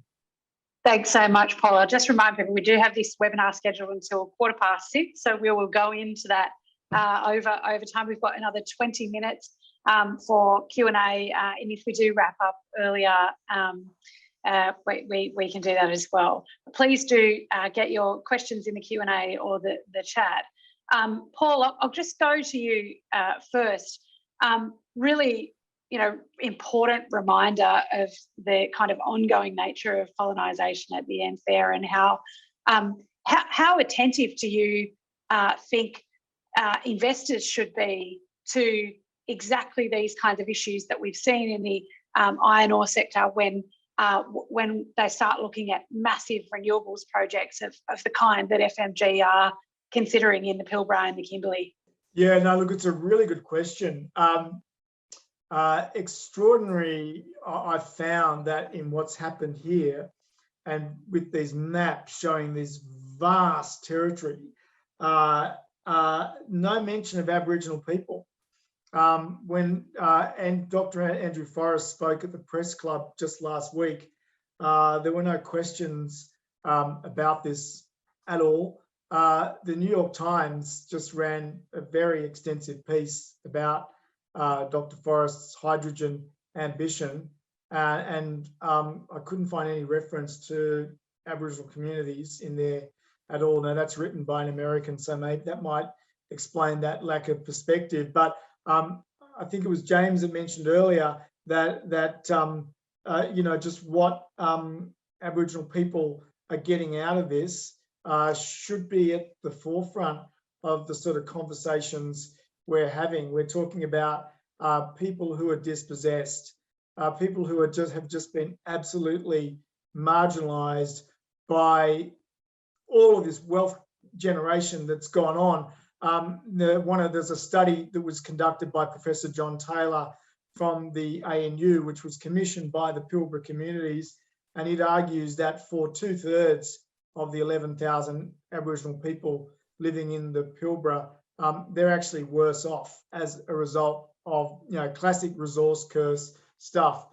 Thanks so much, Paul. I'll just remind people we do have this webinar scheduled until 6:15, so we will go into that over time. We've got another 20 minutes for Q&A, and if we do wrap up earlier, we can do that as well. Please do get your questions in the Q&A or the chat. Paul, I'll just go to you first. Really, important reminder of the kind of ongoing nature of colonisation at the end there, and how attentive do you think investors should be to exactly these kinds of issues that we've seen in the iron ore sector when they start looking at massive renewables projects of the kind that FMG are considering in the Pilbara and the Kimberley? Yeah, no, look, it's a really good question. Extraordinary, I found that in what's happened here, and with these maps showing this vast territory, no mention of Aboriginal people. And Dr. Andrew Forrest spoke at the press club just last week, there were no questions about this at all. The New York Times just ran a very extensive piece about Dr. Forrest's hydrogen ambition, and I couldn't find any reference to Aboriginal communities in there at all. Now, that's written by an American, so maybe that might explain that lack of perspective. But I think it was James that mentioned earlier that just what Aboriginal people are getting out of this should be at the forefront of the sort of conversations we're having. We're talking about people who are dispossessed, people who are have just been absolutely marginalised by all of this wealth generation that's gone on. There's a study that was conducted by Professor John Taylor from the ANU, which was commissioned by the Pilbara communities, and it argues that for 2/3 of the 11,000 Aboriginal people living in the Pilbara, they're actually worse off as a result of classic resource curse stuff.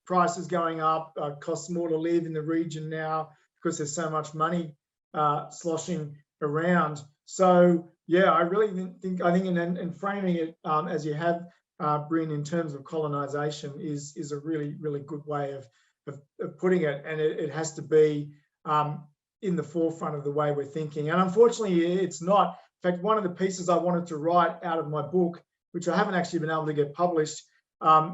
Prices going up, costs more to live in the region now because there's so much money sloshing around. So yeah, I really think in framing it as you have, Bryn, in terms of colonisation is a really, really good way of putting it, and it has to be in the forefront of the way we're thinking. And unfortunately, it's not. In fact, one of the pieces I wanted to write out of my book, which I haven't actually been able to get published,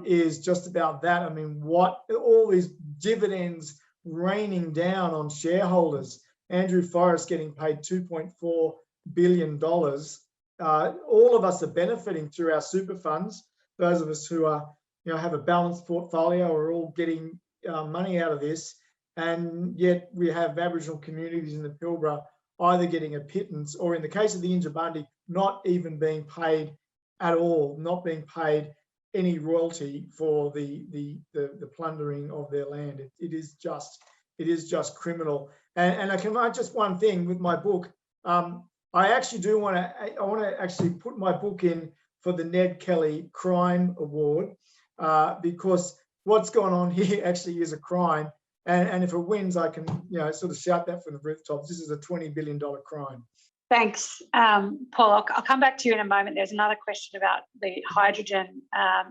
is just about that. I mean, what all these dividends raining down on shareholders, Andrew Forrest getting paid $2.4 billion. All of us are benefiting through our super funds. Those of us who are, have a balanced portfolio are all getting money out of this. and yet we have Aboriginal communities in the Pilbara either getting a pittance, or in the case of the Yindjibarndi, not even being paid at all, not being paid any royalty for the plundering of their land. It is just criminal. And I can write just one thing with my book. I actually do want to actually put my book in for the Ned Kelly Crime Award, because what's going on here actually is a crime. And if it wins, I can, sort of shout that from the rooftops. This is a $20 billion crime. Thanks, Paul. I'll come back to you in a moment. There's another question about the hydrogen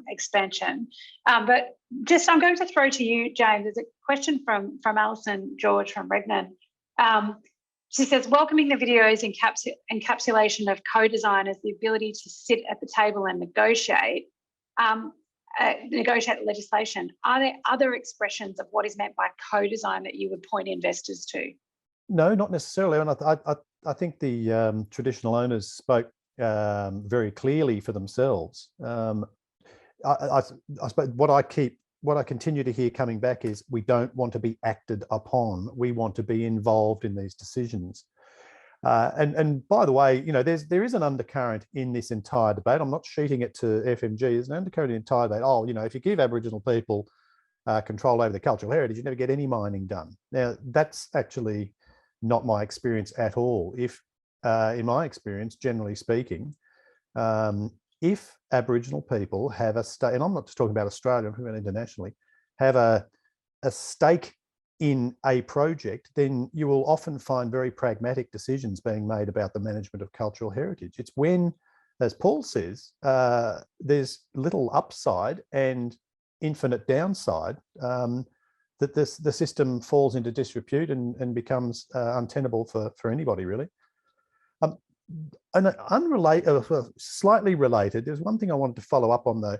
expansion. But just I'm going to throw to you, James. There's a question from Alison George from Regnan. She says, welcoming the video's encapsulation of co-design as the ability to sit at the table and negotiate legislation. Are there other expressions of what is meant by co-design that you would point investors to? No, not necessarily. And I think the traditional owners spoke very clearly for themselves. I suppose what I continue to hear coming back is we don't want to be acted upon. We want to be involved in these decisions. And by the way, there is an undercurrent in this entire debate. I'm not sheeting it to FMG. There's an undercurrent in the entire debate. If you give Aboriginal people control over the cultural heritage, you never get any mining done. Now, that's actually not my experience at all. In my experience, generally speaking, if Aboriginal people have a stake, and I'm not just talking about Australia, I'm talking about internationally, have a stake in a project, then you will often find very pragmatic decisions being made about the management of cultural heritage. It's when, as Paul says, there's little upside and infinite downside that the system falls into disrepute and becomes untenable for anybody, really. And slightly related, there's one thing I wanted to follow up on though.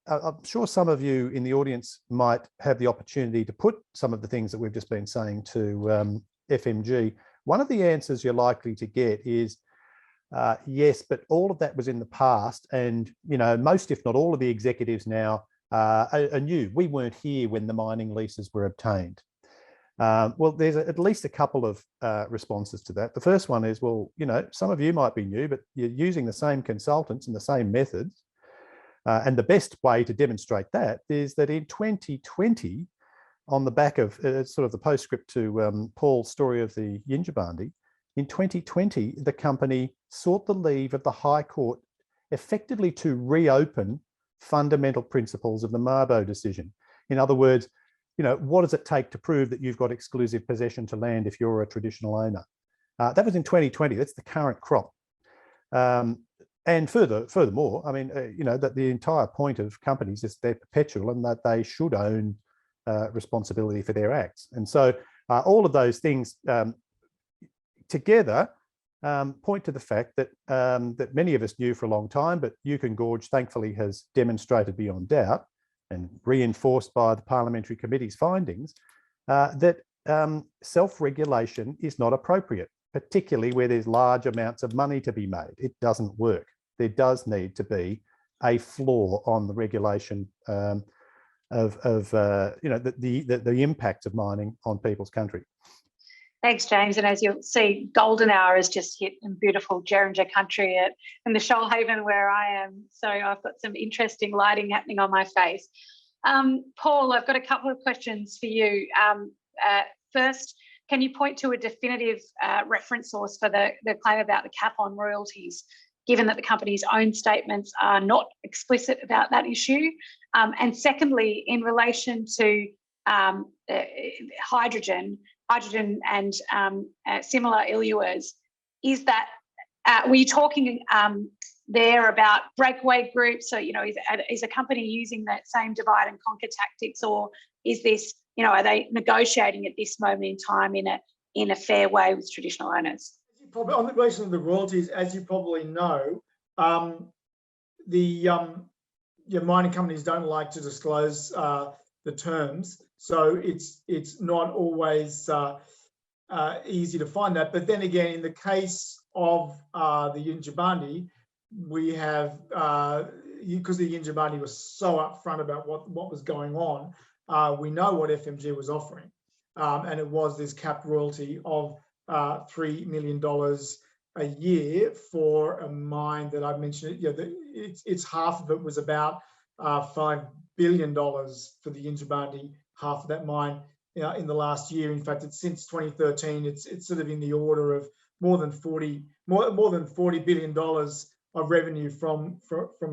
I'm sure some of you in the audience might have the opportunity to put some of the things that we've just been saying to FMG. One of the answers you're likely to get is, yes, but all of that was in the past, and most, if not all, of the executives now are new. We weren't here when the mining leases were obtained. Well, there's at least a couple of responses to that. The first one is, well, some of you might be new, but you're using the same consultants and the same methods. And the best way to demonstrate that is that in 2020, on the back of sort of the postscript to Paul's story of the Yindjibarndi, in 2020, the company sought the leave of the High Court effectively to reopen fundamental principles of the Mabo decision. In other words, what does it take to prove that you've got exclusive possession to land if you're a traditional owner? That was in 2020. That's the current crop. And furthermore, I mean, that the entire point of companies is they're perpetual and that they should own responsibility for their acts. And so all of those things together point to the fact that that many of us knew for a long time, but Juukan Gorge thankfully has demonstrated beyond doubt and reinforced by the Parliamentary Committee's findings that self-regulation is not appropriate, particularly where there's large amounts of money to be made. It doesn't work. There does need to be a floor on the regulation of the impacts of mining on people's country. Thanks, James. And as you'll see, golden hour has just hit in beautiful Yindjibarndi country in the Shoalhaven where I am. So I've got some interesting lighting happening on my face. Paul, I've got a couple of questions for you. First, can you point to a definitive reference source for the claim about the cap on royalties, given that the company's own statements are not explicit about that issue? And secondly, in relation to hydrogen and similar illuers, is that, were you talking there about breakaway groups? So, is a company using that same divide and conquer tactics, or is this, are they negotiating at this moment in time in a fair way with traditional owners? On the question of the royalties, as you probably know, mining companies don't like to disclose the terms, so it's not always easy to find that. But then again, in the case of the Yindjibarndi, we have, because the Yindjibarndi was so upfront about what was going on, we know what FMG was offering. and it was this capped royalty of $3 million a year for a mine that I mentioned. It's half of it was about $5 billion for the Yindjibarndi, half of that mine in the last year. In fact, it's since 2013, it's sort of in the order of more than $40 billion of revenue from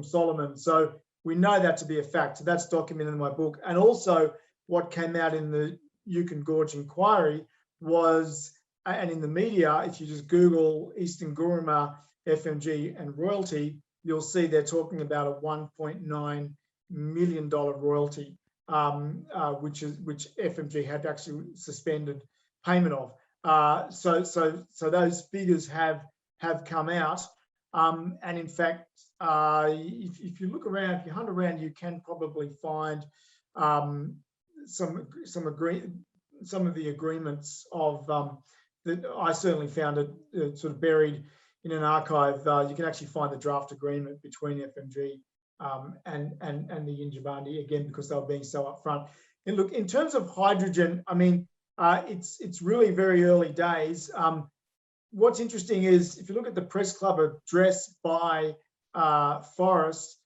Solomon. So we know that to be a fact. So that's documented in my book. And also what came out in the Juukan Gorge Inquiry was, and in the media, if you just Google Eastern Guruma, FMG and royalty, you'll see they're talking about a $1.9 million royalty, which FMG had actually suspended payment of. So those figures have come out. And in fact, if you look around, if you hunt around, you can probably find some of the agreements of that. I certainly found it sort of buried in an archive. You can actually find the draft agreement between FMG and the Yindjibarndi, again, because they were being so upfront. And look, in terms of hydrogen, I mean, it's really very early days. What's interesting is if you look at the press club address by Forrest,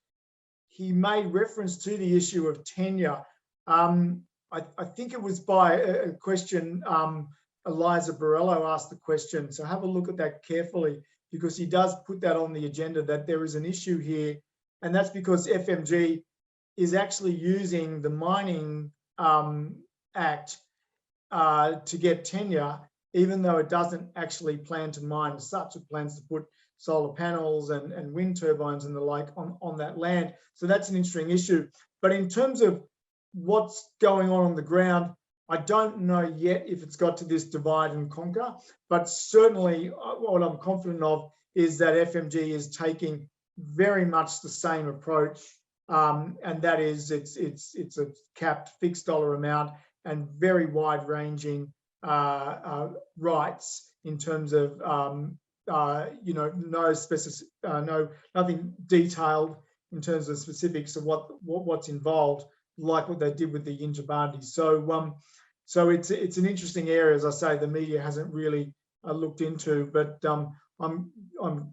he made reference to the issue of tenure. I think it was by a question, Eliza Borrello asked the question. So have a look at that carefully, because he does put that on the agenda, that there is an issue here. And that's because FMG is actually using the Mining Act to get tenure, even though it doesn't actually plan to mine as such. It plans to put solar panels and wind turbines and the like on that land. So that's an interesting issue. But in terms of what's going on the ground, I don't know yet if it's got to this divide and conquer, but certainly what I'm confident of is that FMG is taking very much the same approach, and that is it's a capped fixed dollar amount and very wide-ranging rights in terms of nothing detailed in terms of specifics of what's involved, like what they did with the Yindjibarndi. So it's an interesting area, as I say, the media hasn't really looked into, but I'm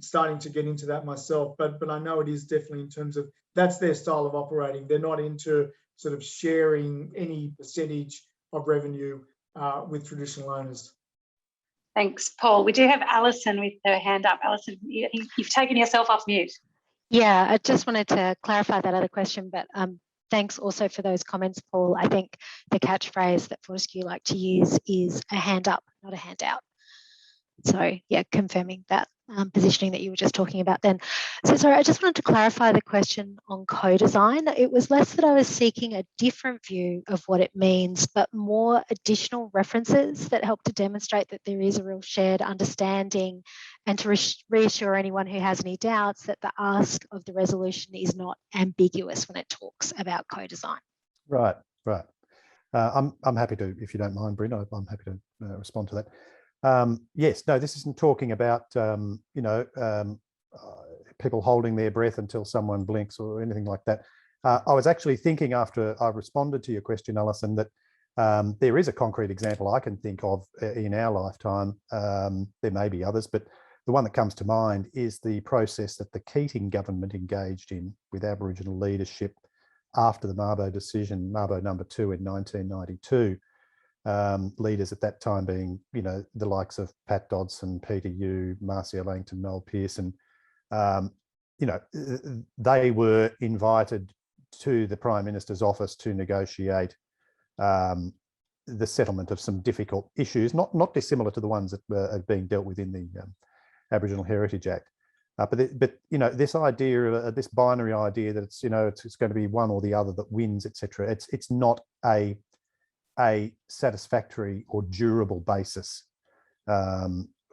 starting to get into that myself. But I know it is definitely in terms of that's their style of operating. They're not into sort of sharing any percentage of revenue with traditional owners. Thanks, Paul. We do have Alison with her hand up. Alison, you've taken yourself off mute. Yeah, I just wanted to clarify that other question, but thanks also for those comments, Paul. I think the catchphrase that Fortescue like to use is a hand up, not a handout. So yeah, confirming that positioning that you were just talking about then. So sorry, I just wanted to clarify the question on co-design. It was less that I was seeking a different view of what it means, but more additional references that help to demonstrate that there is a real shared understanding, and to reassure anyone who has any doubts that the ask of the resolution is not ambiguous when it talks about co-design. Right. I'm happy to, if you don't mind, Bryn, I'm happy to respond to that. Yes, no, this isn't talking about, people holding their breath until someone blinks or anything like that. I was actually thinking after I responded to your question, Alison, that there is a concrete example I can think of in our lifetime. There may be others, but the one that comes to mind is the process that the Keating government engaged in with Aboriginal leadership after the Mabo decision, Mabo number 2 in 1992. Leaders at that time being, the likes of Pat Dodson, Peter Yu, Marcia Langton, Noel Pearson. They were invited to the Prime Minister's office to negotiate the settlement of some difficult issues, not dissimilar to the ones that are being dealt with in the Aboriginal Heritage Act. But this idea of this binary idea that it's going to be one or the other that wins, etc. It's not a satisfactory or durable basis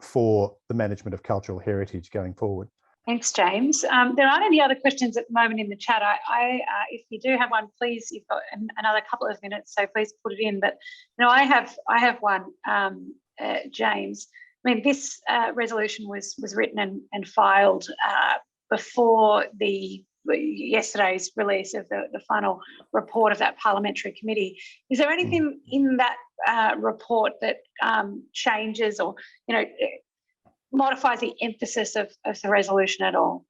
for the management of cultural heritage going forward. Thanks, James. There aren't any other questions at the moment in the chat. If you do have one, please, you've got another couple of minutes, so please put it in. But I have one, James. I mean, this resolution was written and filed before yesterday's release of the final report of that parliamentary committee. Is there anything in that report that changes or, modifies the emphasis of the resolution at all?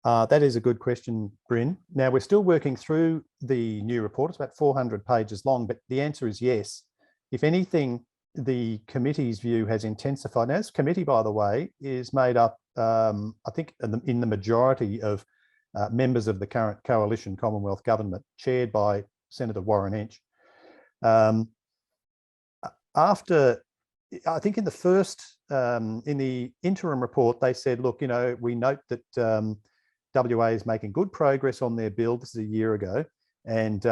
That is a good question, Bryn. Now, we're still working through the new report. It's about 400 pages long, but the answer is yes. If anything, the committee's view has intensified. Now, this committee, by the way, is made up, I think, in the majority of members of the current coalition Commonwealth government, chaired by Senator Warren Hench. After, I think in the first, in the interim report, they said, look, we note that WA is making good progress on their bill. This is a year ago. And,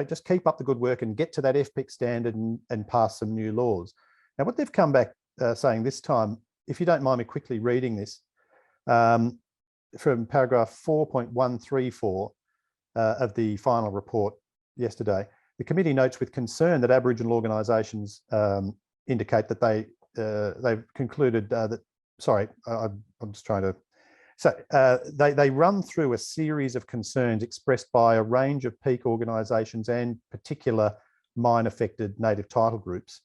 just keep up the good work and get to that FPIC standard and pass some new laws. Now, what they've come back saying this time, if you don't mind me quickly reading this, from paragraph 4.134 of the final report yesterday, the committee notes with concern that Aboriginal organisations indicate that they've concluded that, sorry, I'm just trying to, so they run through a series of concerns expressed by a range of peak organisations and particular mine affected native title groups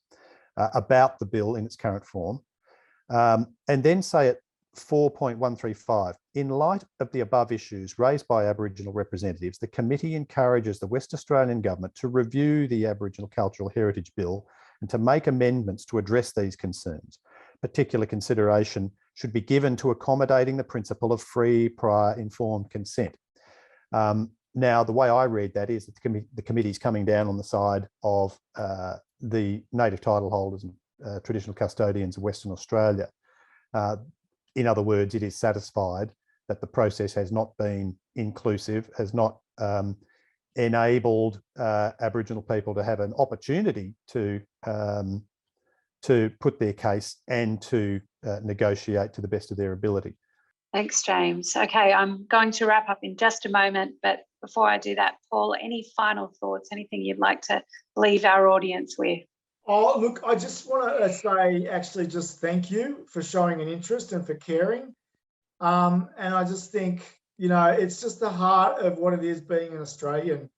about the bill in its current form, and then say at 4.135, in light of the above issues raised by Aboriginal representatives, the committee encourages the West Australian government to review the Aboriginal Cultural Heritage Bill and to make amendments to address these concerns. Particular consideration should be given to accommodating the principle of free, prior, informed consent. Now, the way I read that is that the committee is coming down on the side of the native title holders and traditional custodians of Western Australia. In other words, it is satisfied that the process has not been inclusive, has not enabled Aboriginal people to have an opportunity to put their case and to negotiate to the best of their ability. Thanks, James. Okay, I'm going to wrap up in just a moment, but before I do that, Paul, any final thoughts, anything you'd like to leave our audience with? Oh, look, I just want to say, actually, just thank you for showing an interest and for caring. And I just think, it's just the heart of what it is being an Australian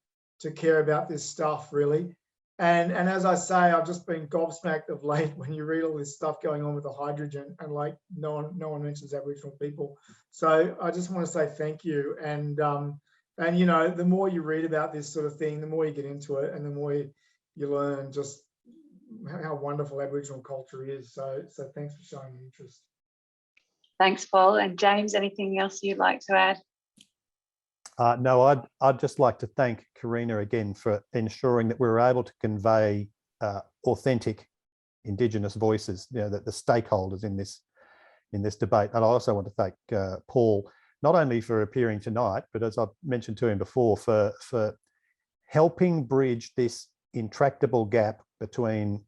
to care about this stuff, really. And as I say, I've just been gobsmacked of late when you read all this stuff going on with the hydrogen and like no one mentions Aboriginal people. So I just want to say thank you. And the more you read about this sort of thing, the more you get into it and the more you learn just how wonderful Aboriginal culture is. So thanks for showing an interest. Thanks, Paul. And James, anything else you'd like to add? No, I'd just like to thank Karina again for ensuring that we were able to convey authentic Indigenous voices, the stakeholders in this debate. And I also want to thank Paul, not only for appearing tonight, but as I've mentioned to him before, for helping bridge this intractable gap between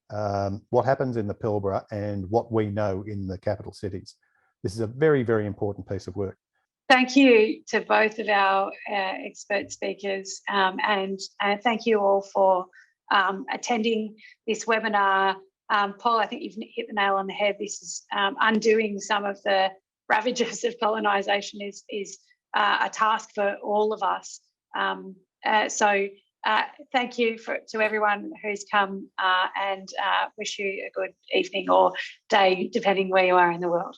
what happens in the Pilbara and what we know in the capital cities. This is a very, very important piece of work. Thank you to both of our expert speakers, and thank you all for attending this webinar. Paul, I think you've hit the nail on the head. This is undoing some of the ravages of colonisation is a task for all of us. So thank you to everyone who's come, and wish you a good evening or day, depending where you are in the world.